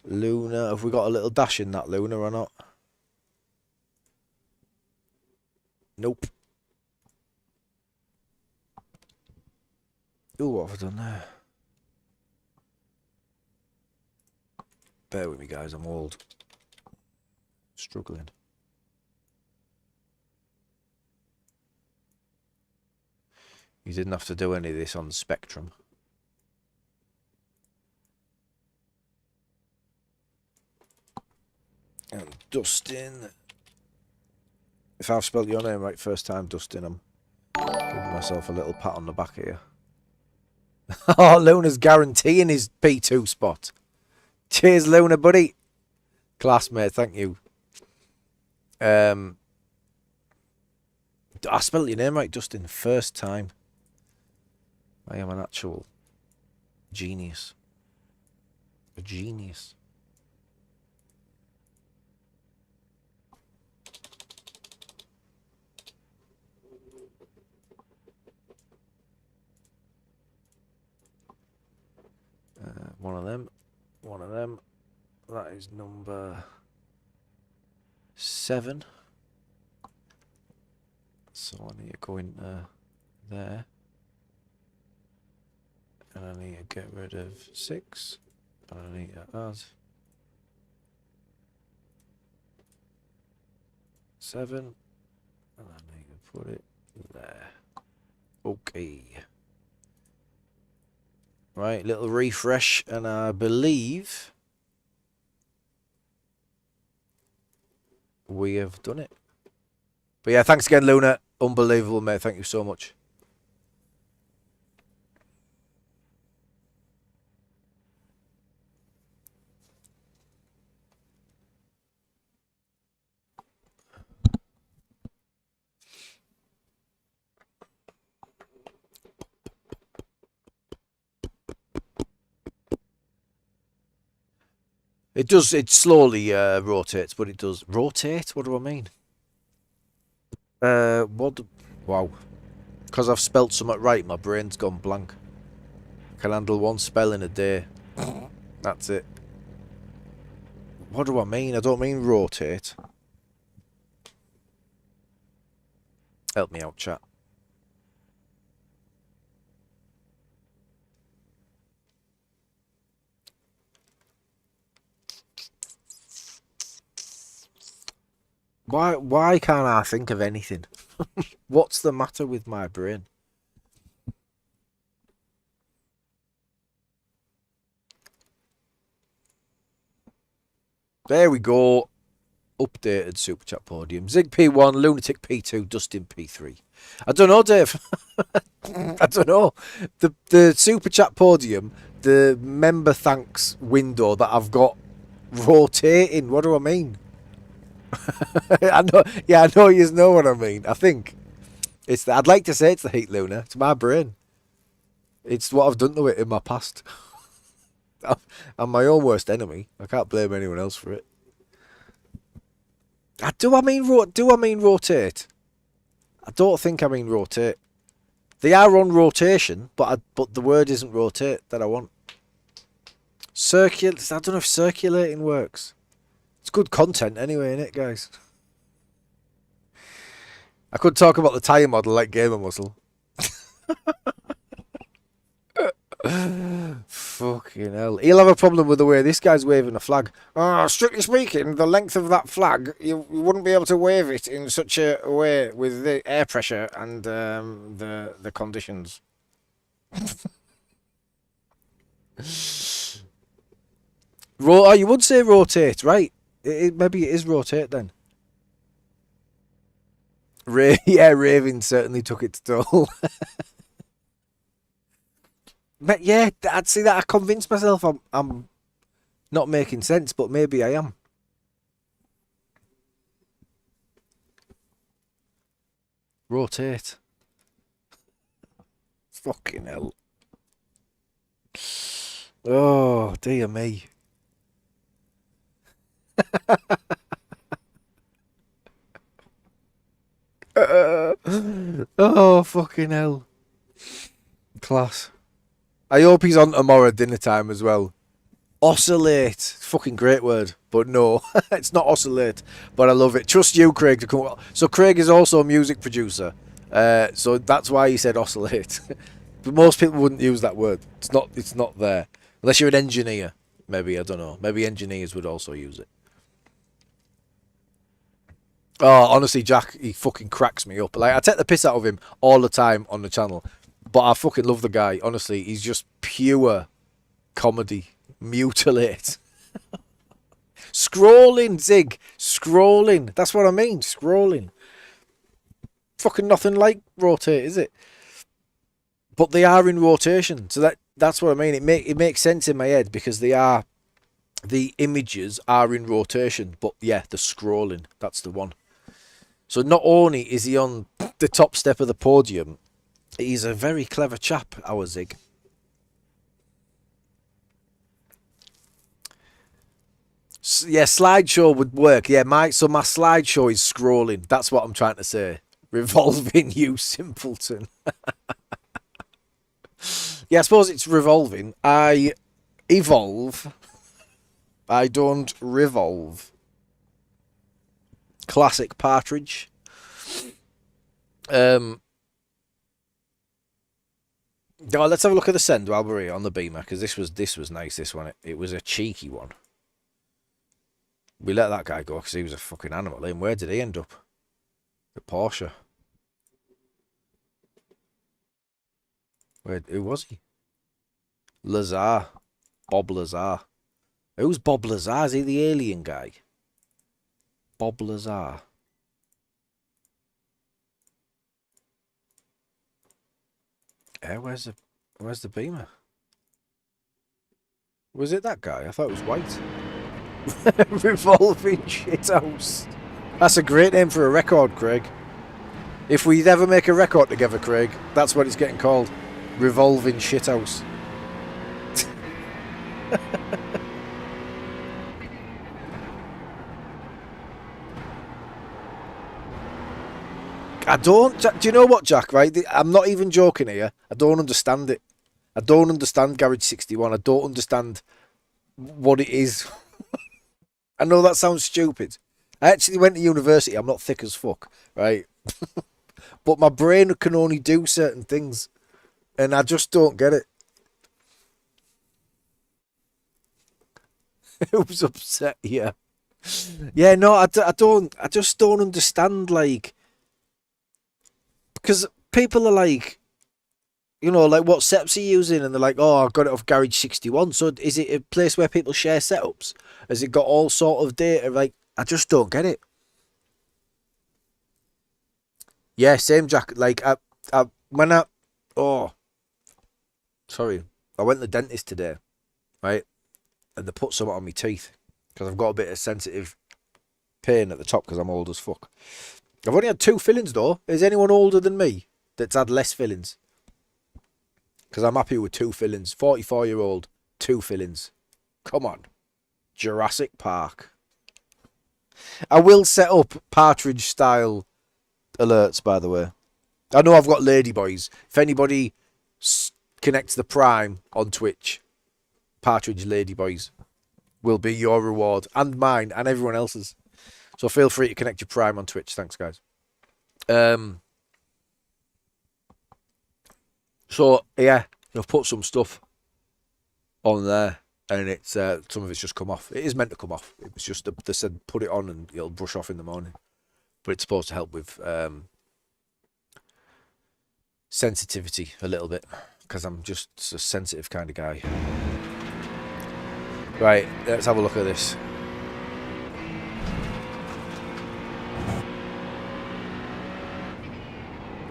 Luna. Have we got a little dash in that Luna or not? Nope. Oh, what have I done there? Bear with me, guys. I'm old. Struggling. You didn't have to do any of this on the Spectrum. And Dustin. If I've spelled your name right first time, Dustin, I'm giving myself a little pat on the back here. Oh, Luna's guaranteeing his P2 spot. Cheers, Luna, buddy. Classmate, thank you. I spelled your name right, Dustin, first time. I am an actual genius. A genius. One of them. One of them. That is number 7. So I need to go into there. And I need to get rid of 6. And I need to add 7. And I need to put it there. Okay. Right, little refresh, and I believe we have done it. But yeah, thanks again, Luna. Unbelievable, mate. Thank you so much. It does, it slowly rotates, but it does. Rotate? What do I mean? Wow. Because I've spelt something right, my brain's gone blank. I can handle one spell in a day. That's it. What do I mean? I don't mean rotate. Help me out, chat. Why can't I think of anything? What's the matter with my brain? There we go. updated Super Chat podium. Zig P1, Lunatic P2, Dustin P3. I don't know, Dave. I don't know. The Super Chat podium, the member thanks window that I've got rotating. What do I mean? I know. Yeah, I know you know what I mean. I think it's. I'd like to say it's the heat, Luna. It's my brain. It's what I've done to it in my past. I'm my own worst enemy. I can't blame anyone else for it. Do I mean rotate? I don't think I mean rotate. They are on rotation, but the word isn't rotate that I want. Circulate. I don't know if circulating works. It's good content anyway, innit, guys? I could talk about the tyre model like Gamer Muscle. Fucking hell. He'll have a problem with the way this guy's waving a flag. Strictly speaking, the length of that flag, you wouldn't be able to wave it in such a way with the air pressure and the conditions. You would say rotate, right? Maybe it is rotate then. Raving certainly took its toll. But yeah, I'd see that. I convinced myself I'm not making sense, but maybe I am. Rotate. Fucking hell. Oh, dear me. Oh, fucking hell. Class. I hope he's on tomorrow dinner time as well. Oscillate. Fucking great word. But no, it's not oscillate. But I love it. Trust you, Craig, to come up. So Craig is also a music producer. So that's why he said oscillate. But most people wouldn't use that word. It's not there. Unless you're an engineer. Maybe, I don't know. Maybe engineers would also use it. Oh, honestly, Jack, he fucking cracks me up. Like, I take the piss out of him all the time on the channel. But I fucking love the guy. Honestly, he's just pure comedy. Mutilate. Scrolling, Zig. Scrolling. That's what I mean. Scrolling. Fucking nothing like rotate, is it? But they are in rotation. So that's what I mean. It makes sense in my head because the images are in rotation. But yeah, the scrolling. That's the one. So not only is he on the top step of the podium, he's a very clever chap, our Zig. Yeah, slideshow would work. Yeah, my slideshow is scrolling. That's what I'm trying to say. Revolving, you simpleton. Yeah, I suppose it's revolving. I evolve. I don't revolve. Classic Partridge. Let's have a look at the send while we're here on the Beamer, because this was nice. This one, it was a cheeky one. We let that guy go because he was a fucking animal. And where did he end up? The Porsche. Who was he? Lazar. Bob Lazar. Who's Bob Lazar? Is he the alien guy? Bob Lazar. Where's the Beamer? Was it that guy? I thought it was white. Revolving shithouse. That's a great name for a record, Craig. If we ever make a record together, Craig, that's what it's getting called. Revolving shithouse. Do you know what, Jack, right? I'm not even joking here. I don't understand it. I don't understand Garage 61. I don't understand what it is. I know that sounds stupid. I actually went to university. I'm not thick as fuck, right? But my brain can only do certain things. And I just don't get it. Who's upset here? Yeah, no, I just don't understand, like... Because people are like, you know, like, what setups are you using? And they're like, oh, I got it off Garage 61. So is it a place where people share setups? Has it got all sort of data? Like, I just don't get it. Yeah, same, Jack. Like, oh, sorry. I went to the dentist today, right? And they put something on my teeth because I've got a bit of sensitive pain at the top because I'm old as fuck. I've only had 2 fillings though. Is anyone older than me that's had less fillings? Because I'm happy with 2 fillings. 44-year-old, 2 fillings. Come on. Jurassic Park. I will set up partridge style alerts, by the way. I know I've got ladyboys. If anybody connects the Prime on Twitch, partridge ladyboys will be your reward, and mine, and everyone else's. So feel free to connect your Prime on Twitch. Thanks, guys. So yeah, I've put some stuff on there, and it's some of it's just come off. It is meant to come off. It was just they said put it on and it'll brush off in the morning, but it's supposed to help with sensitivity a little bit because I'm just a sensitive kind of guy. Right, let's have a look at this.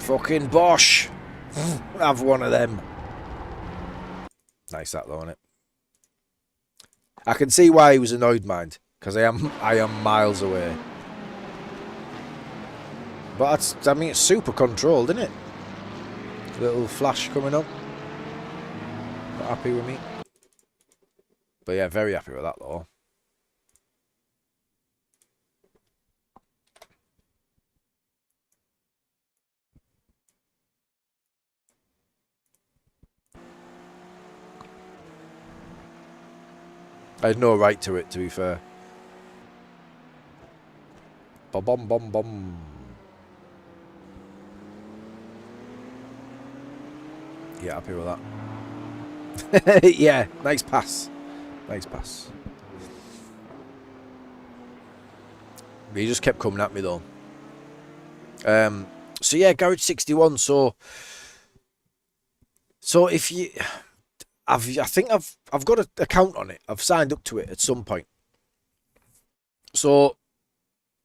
Fucking Bosch. Have one of them. Nice that though, isn't it? I can see why he was annoyed, mind, because I am miles away. But I mean, it's super controlled, isn't it? Little flash coming up. Not happy with me. But yeah, very happy with that though. I had no right to it, to be fair. Bom bom bom bom. Yeah, happy with that. Yeah, nice pass. Nice pass. He just kept coming at me though. So yeah, Garage 61. So if you, I think I've got an account on it. I've signed up to it at some point. So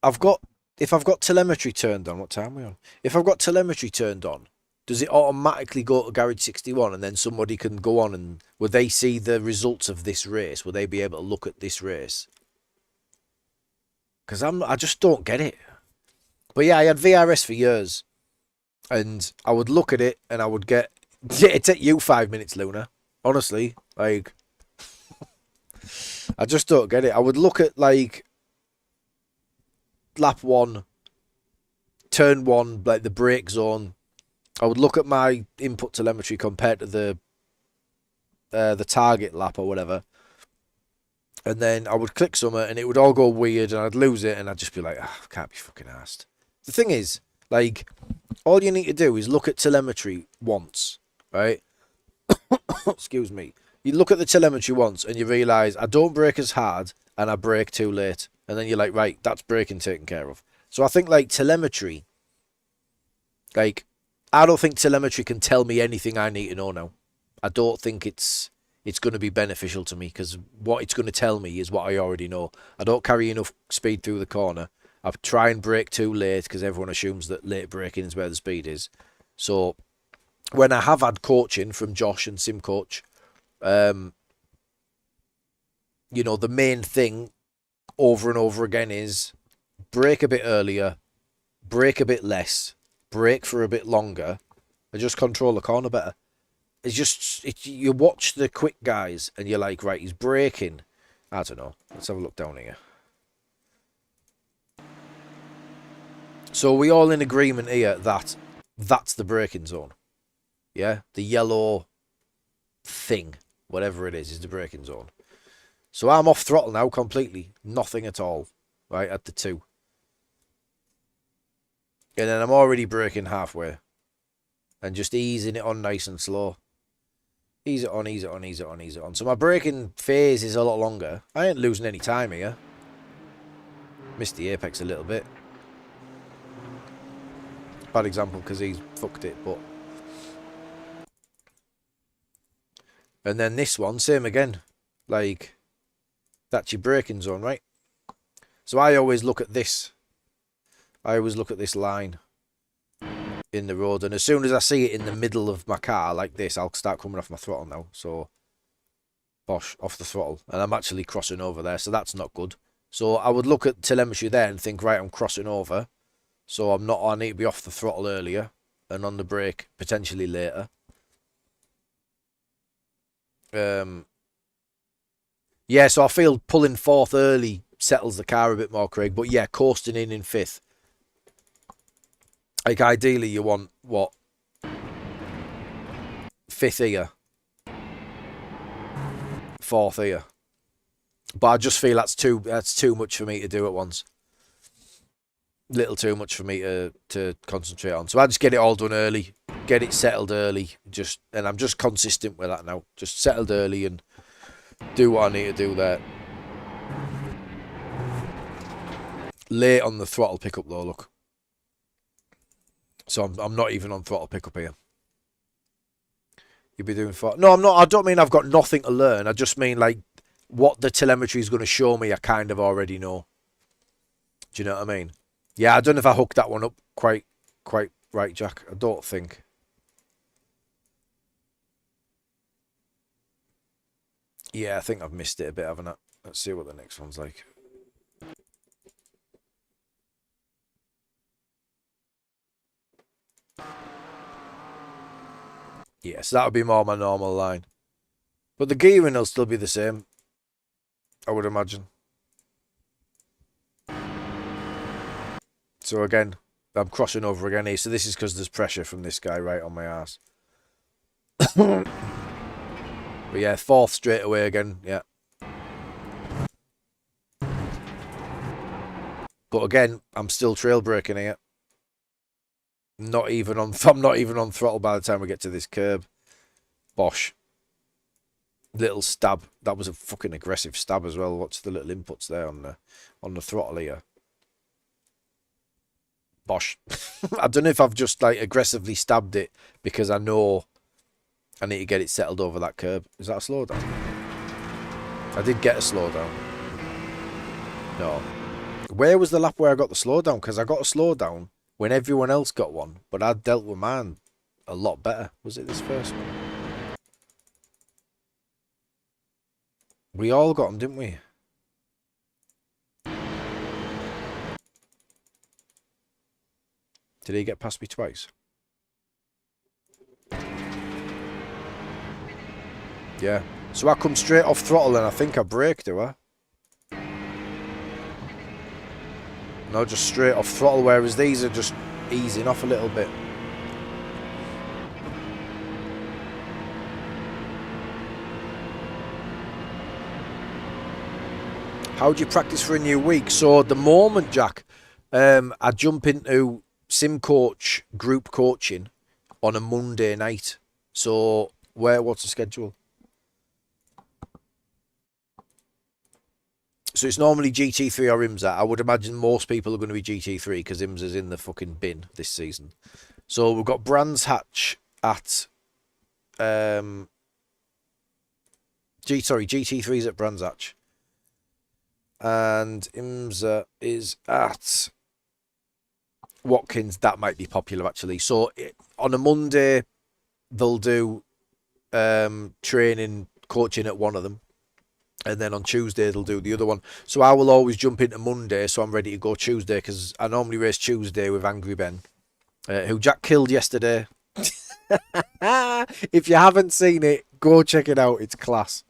if I've got telemetry turned on, what time are we on? If I've got telemetry turned on, does it automatically go to Garage 61 and then somebody can go on and will they see the results of this race? Will they be able to look at this race? Because I just don't get it. But yeah, I had VRS for years. And I would look at it and I would get... Yeah, it'd take you 5 minutes, Luna. Honestly. Like... I just don't get it. I would look at, like... Lap 1. Turn 1, like the brake zone. I would look at my input telemetry compared to the target lap or whatever. And then I would click something and it would all go weird and I'd lose it and I'd just be like, I can't be fucking arsed. The thing is, like, all you need to do is look at telemetry once, right? Excuse me. You look at the telemetry once and you realise I don't brake as hard and I brake too late. And then you're like, right, that's braking taken care of. So I think, like, telemetry, like, I don't think telemetry can tell me anything I need to know now. I don't think it's going to be beneficial to me because what it's going to tell me is what I already know. I don't carry enough speed through the corner. I try and brake too late because everyone assumes that late braking is where the speed is. So when I have had coaching from Josh and SimCoach, you know, the main thing over and over again is brake a bit earlier, brake a bit less, brake for a bit longer, and just control the corner better. It's just, you watch the quick guys and you're like, right, he's braking. I don't know. Let's have a look down here. So we all in agreement here that that's the braking zone. Yeah? The yellow thing, whatever it is the braking zone. So I'm off throttle now completely. Nothing at all. Right, at the 2. And then I'm already braking halfway. And just easing it on nice and slow. Ease it on, ease it on, ease it on, ease it on. So my braking phase is a lot longer. I ain't losing any time here. Missed the apex a little bit. Bad example because he's fucked it, but... And then this one, same again. Like, that's your braking zone, right? So I always look at this. I always look at this line in the road, and as soon as I see it in the middle of my car like this, I'll start coming off my throttle now. So, bosh, off the throttle, and I'm actually crossing over there, so that's not good. So I would look at telemetry there and think, right, I'm crossing over, so I need to be off the throttle earlier and on the brake potentially later. Yeah, so I feel pulling fourth early settles the car a bit more, Craig. But yeah, coasting in fifth. Like, ideally, you want, what? Fifth here. Fourth here. But I just feel that's too much for me to do at once. Little too much for me to concentrate on. So I just get it all done early. Get it settled early. And I'm just consistent with that now. Just settled early and do what I need to do there. Late on the throttle pickup though, look. So I'm not even on throttle pickup here. You'll be doing far. No, I'm not. I don't mean I've got nothing to learn. I just mean, like, what the telemetry is going to show me, I kind of already know. Do you know what I mean? Yeah, I don't know if I hooked that one up quite right, Jack. I don't think. Yeah, I think I've missed it a bit, haven't I? Let's see what the next one's like. Yes, that would be more my normal line. But the gearing will still be the same, I would imagine. So again, I'm crossing over again here. So this is because there's pressure from this guy right on my ass. But yeah, fourth straight away again, yeah. But again, I'm still trail braking here. I'm not even on throttle by the time we get to this curb. Bosh. Little stab. That was a fucking aggressive stab as well. What's the little inputs there on the throttle here? Bosh. I don't know if I've just, like, aggressively stabbed it because I know I need to get it settled over that curb. Is that a slowdown? I did get a slowdown. No. Where was the lap where I got the slowdown? Because I got a slowdown when everyone else got one, but I dealt with mine a lot better. Was it this first one? We all got them, didn't we? Did he get past me twice? Yeah. So I come straight off throttle and I think I braked, do I? No, just straight off throttle, whereas these are just easing off a little bit. How do you practice for a new week? So at the moment, Jack, I jump into sim coach group coaching on a Monday night. So what's the schedule? So it's normally GT3 or IMSA. I would imagine most people are going to be GT3 because IMSA's in the fucking bin this season. So we've got Brands Hatch at GT3's at Brands Hatch. And IMSA is at Watkins. That might be popular, actually. So on a Monday, they'll do training, coaching at one of them. And then on Tuesday, they'll do the other one. So I will always jump into Monday, so I'm ready to go Tuesday, because I normally race Tuesday with Angry Ben, who Jack killed yesterday. If you haven't seen it, go check it out. It's class.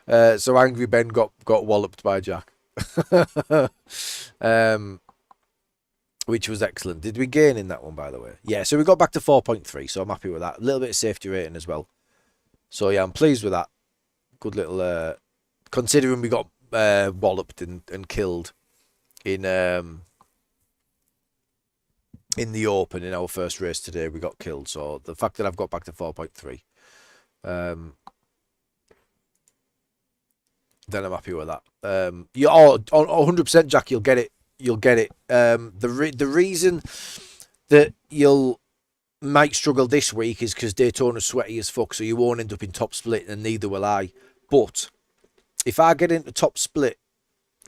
So Angry Ben got walloped by Jack. Which was excellent. Did we gain in that one, by the way? Yeah, so we got back to 4.3, so I'm happy with that. A little bit of safety rating as well. So yeah, I'm pleased with that. Good little... considering we got walloped and killed in the open in our first race today, we got killed. So the fact that I've got back to 4.3, then I'm happy with that. You 100%, Jack. You'll get it. You'll get it. The reason that you'll might struggle this week is because Daytona's sweaty as fuck, so you won't end up in top split, and neither will I. But if I get into top split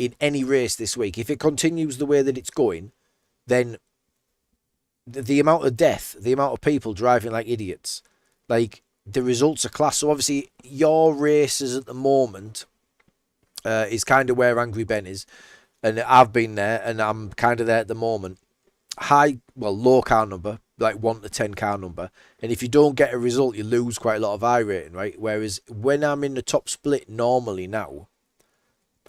in any race this week, if it continues the way that it's going, then the amount of death, the amount of people driving like idiots, like the results are class. So obviously your races at the moment is kind of where Angry Ben is, and I've been there, and I'm kind of there at the moment. Low car number, like 1 to 10 car number, and if you don't get a result, you lose quite a lot of iRating, right? Whereas when I'm in the top split normally now,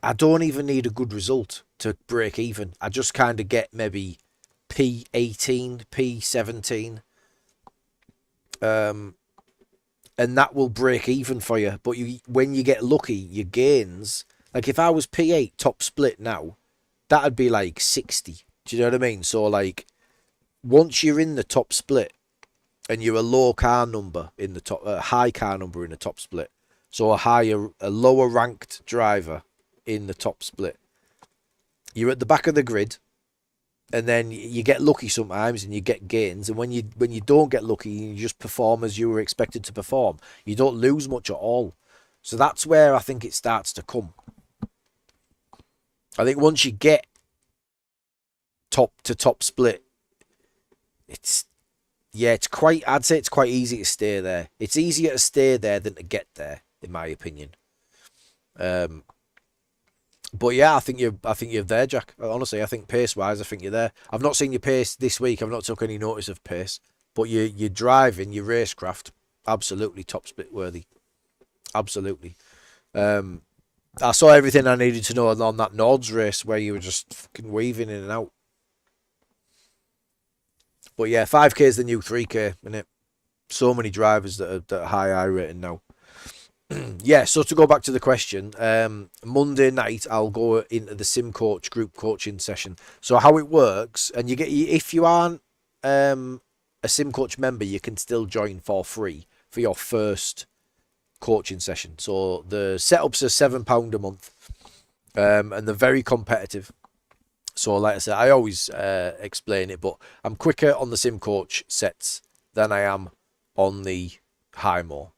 I don't even need a good result to break even. I just kind of get maybe P18, P17, and that will break even for you. But when you get lucky, your gains, like if I was P8 top split now, that'd be like 60. Do you know what I mean? So like, once you're in the top split and you're a low car number in the top, a high car number in the top split, so a lower ranked driver in the top split, you're at the back of the grid, and then you get lucky sometimes and you get gains, and when you don't get lucky, you just perform as you were expected to perform. You don't lose much at all. So that's where I think it starts to come. I think once you get top to top split, I'd say it's quite easy to stay there. It's easier to stay there than to get there, in my opinion. But yeah, I think you're there, Jack. Honestly, I think pace wise, I think you're there. I've not seen your pace this week. I've not took any notice of pace, but your driving, your racecraft, absolutely top split worthy. Absolutely. I saw everything I needed to know on that Nords race where you were just fucking weaving in and out. But yeah, 5K is the new 3K, isn't it? So many drivers that are high iRating now. Yeah, so to go back to the question, Monday night I'll go into the Sim Coach group coaching session. So how it works, and if you aren't a Sim Coach member, you can still join for free for your first coaching session. So the setups are £7 a month, and they're very competitive. So like I said, I always explain it, but I'm quicker on the Sim Coach sets than I am on the high mo.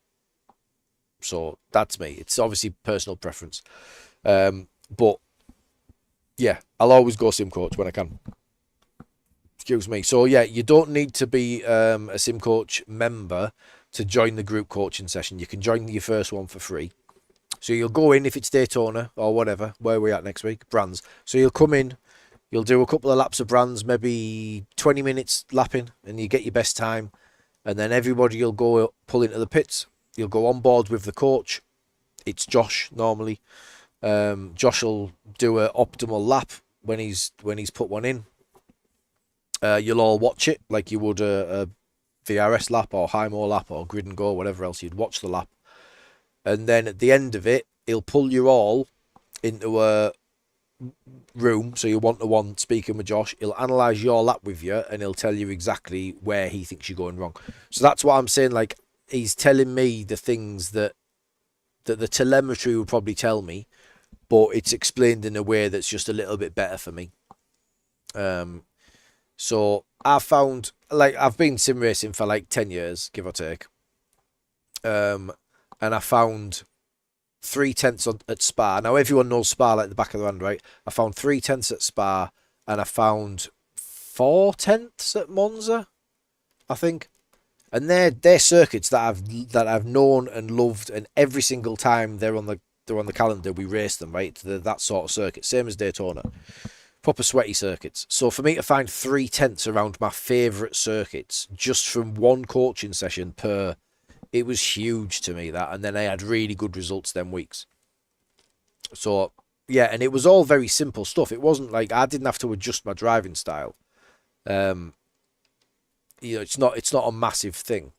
So that's me. It's obviously personal preference. But yeah, I'll always go Sim Coach when I can. Excuse me. So yeah, you don't need to be a Sim Coach member to join the group coaching session. You can join your first one for free. So you'll go in if it's Daytona or whatever, where we're at next week, Brands. So you'll come in, you'll do a couple of laps of Brands, maybe 20 minutes lapping, and you get your best time. And then everybody will go pull into the pits. You'll go on board with the coach. It's Josh normally. Josh will do an optimal lap when he's put one in. You'll all watch it like you would a VRS lap or High-Mo lap or Grid and Go, whatever else. You'd watch the lap. And then at the end of it, he'll pull you all into a room. So you're one-to-one speaking with Josh. He'll analyse your lap with you and he'll tell you exactly where he thinks you're going wrong. So that's what I'm saying. Like, he's telling me the things that the telemetry will probably tell me, but it's explained in a way that's just a little bit better for me. So I found, like, I've been sim racing for like 10 years, give or take. And I found 3/10 at Spa. Now everyone knows Spa like the back of their hand, right? I found 3/10 at Spa, and I found 4/10 at Monza, I think. And they're circuits that I've known and loved, and every single time they're on the calendar, we race them, right? They're that sort of circuit, same as Daytona, proper sweaty circuits. So for me to find 3/10 around my favourite circuits just from one coaching session per, it was huge to me, that. And then I had really good results them weeks. So yeah, and it was all very simple stuff. It wasn't like I didn't have to adjust my driving style. You know, it's not a massive thing.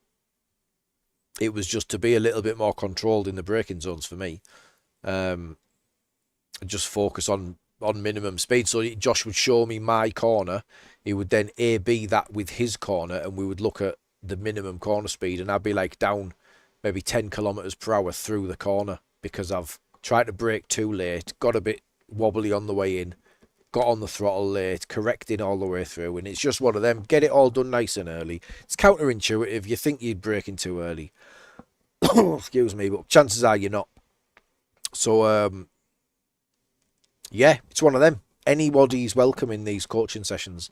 It was just to be a little bit more controlled in the braking zones for me. And just focus on minimum speed. So Josh would show me my corner. He would then A/B that with his corner, and we would look at the minimum corner speed, and I'd be like down maybe 10 kilometers per hour through the corner because I've tried to brake too late, got a bit wobbly on the way in, got on the throttle late, correcting all the way through, and it's just one of them. Get it all done nice and early. It's counterintuitive. You think you're braking too early. Excuse me, but chances are you're not. So, yeah, it's one of them. Anybody's welcome in these coaching sessions.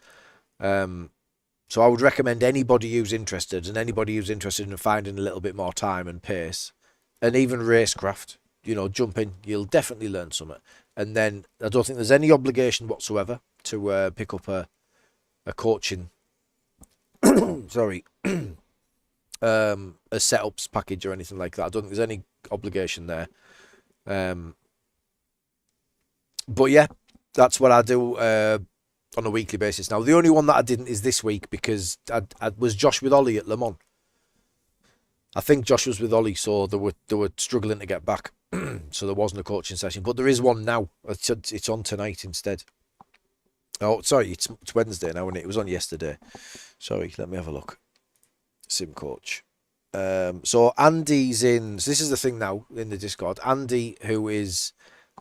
So I would recommend anybody who's interested, and anybody who's interested in finding a little bit more time and pace, and even racecraft, you know, jump in. You'll definitely learn something. And then I don't think there's any obligation whatsoever to pick up a coaching, sorry, a setups package or anything like that. I don't think there's any obligation there. But yeah, that's what I do on a weekly basis now. The only one that I didn't is this week because I was Josh with Ollie at Le Mans. I think Josh was with Ollie, so they were struggling to get back. So there wasn't a coaching session, but there is one now. It's on tonight instead. Oh, sorry, it's Wednesday now, and it was on yesterday. Sorry, let me have a look. Sim coach. So Andy's in. So this is the thing now in the Discord. Andy, who is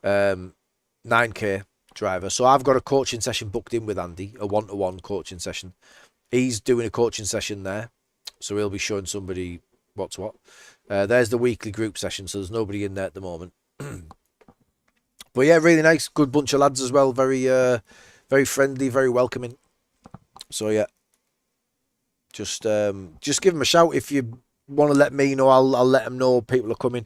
9K driver. So I've got a coaching session booked in with Andy, a 1-to-1 coaching session. He's doing a coaching session there, so he'll be showing somebody what's what. There's the weekly group session, so there's nobody in there at the moment. But yeah, really nice, good bunch of lads as well. Very, very friendly, very welcoming. So yeah, just give them a shout if you want to let me know. I'll let them know people are coming.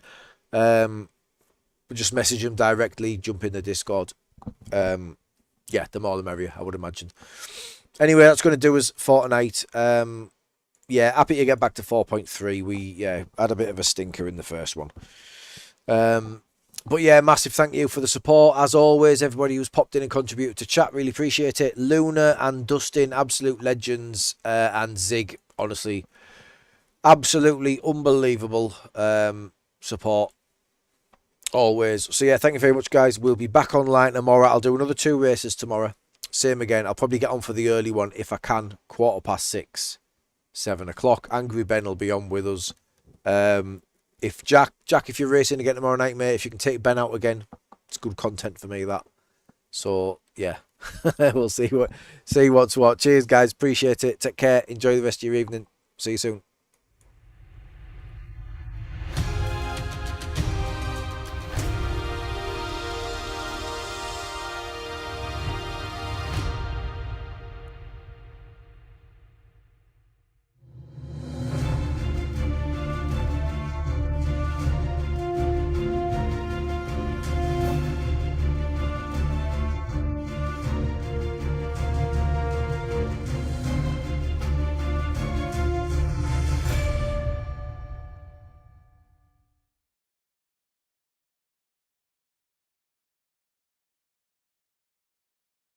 Just message them directly. Jump in the Discord. Yeah, the more the merrier, I would imagine. Anyway, that's going to do us for tonight. Yeah, happy to get back to 4.3. We had a bit of a stinker in the first one. But yeah, massive thank you for the support. As always, everybody who's popped in and contributed to chat, really appreciate it. Luna and Dustin, absolute legends. And Zig, honestly, absolutely unbelievable support. Always. So yeah, thank you very much, guys. We'll be back online tomorrow. I'll do another 2 races tomorrow. Same again. I'll probably get on for the early one if I can. 6:15, 7 o'clock. Angry Ben will be on with us. If Jack, if you're racing again tomorrow night, mate, if you can take Ben out again, it's good content for me, that. So yeah, we'll see what's what. Cheers, guys. Appreciate it. Take care. Enjoy the rest of your evening. See you soon.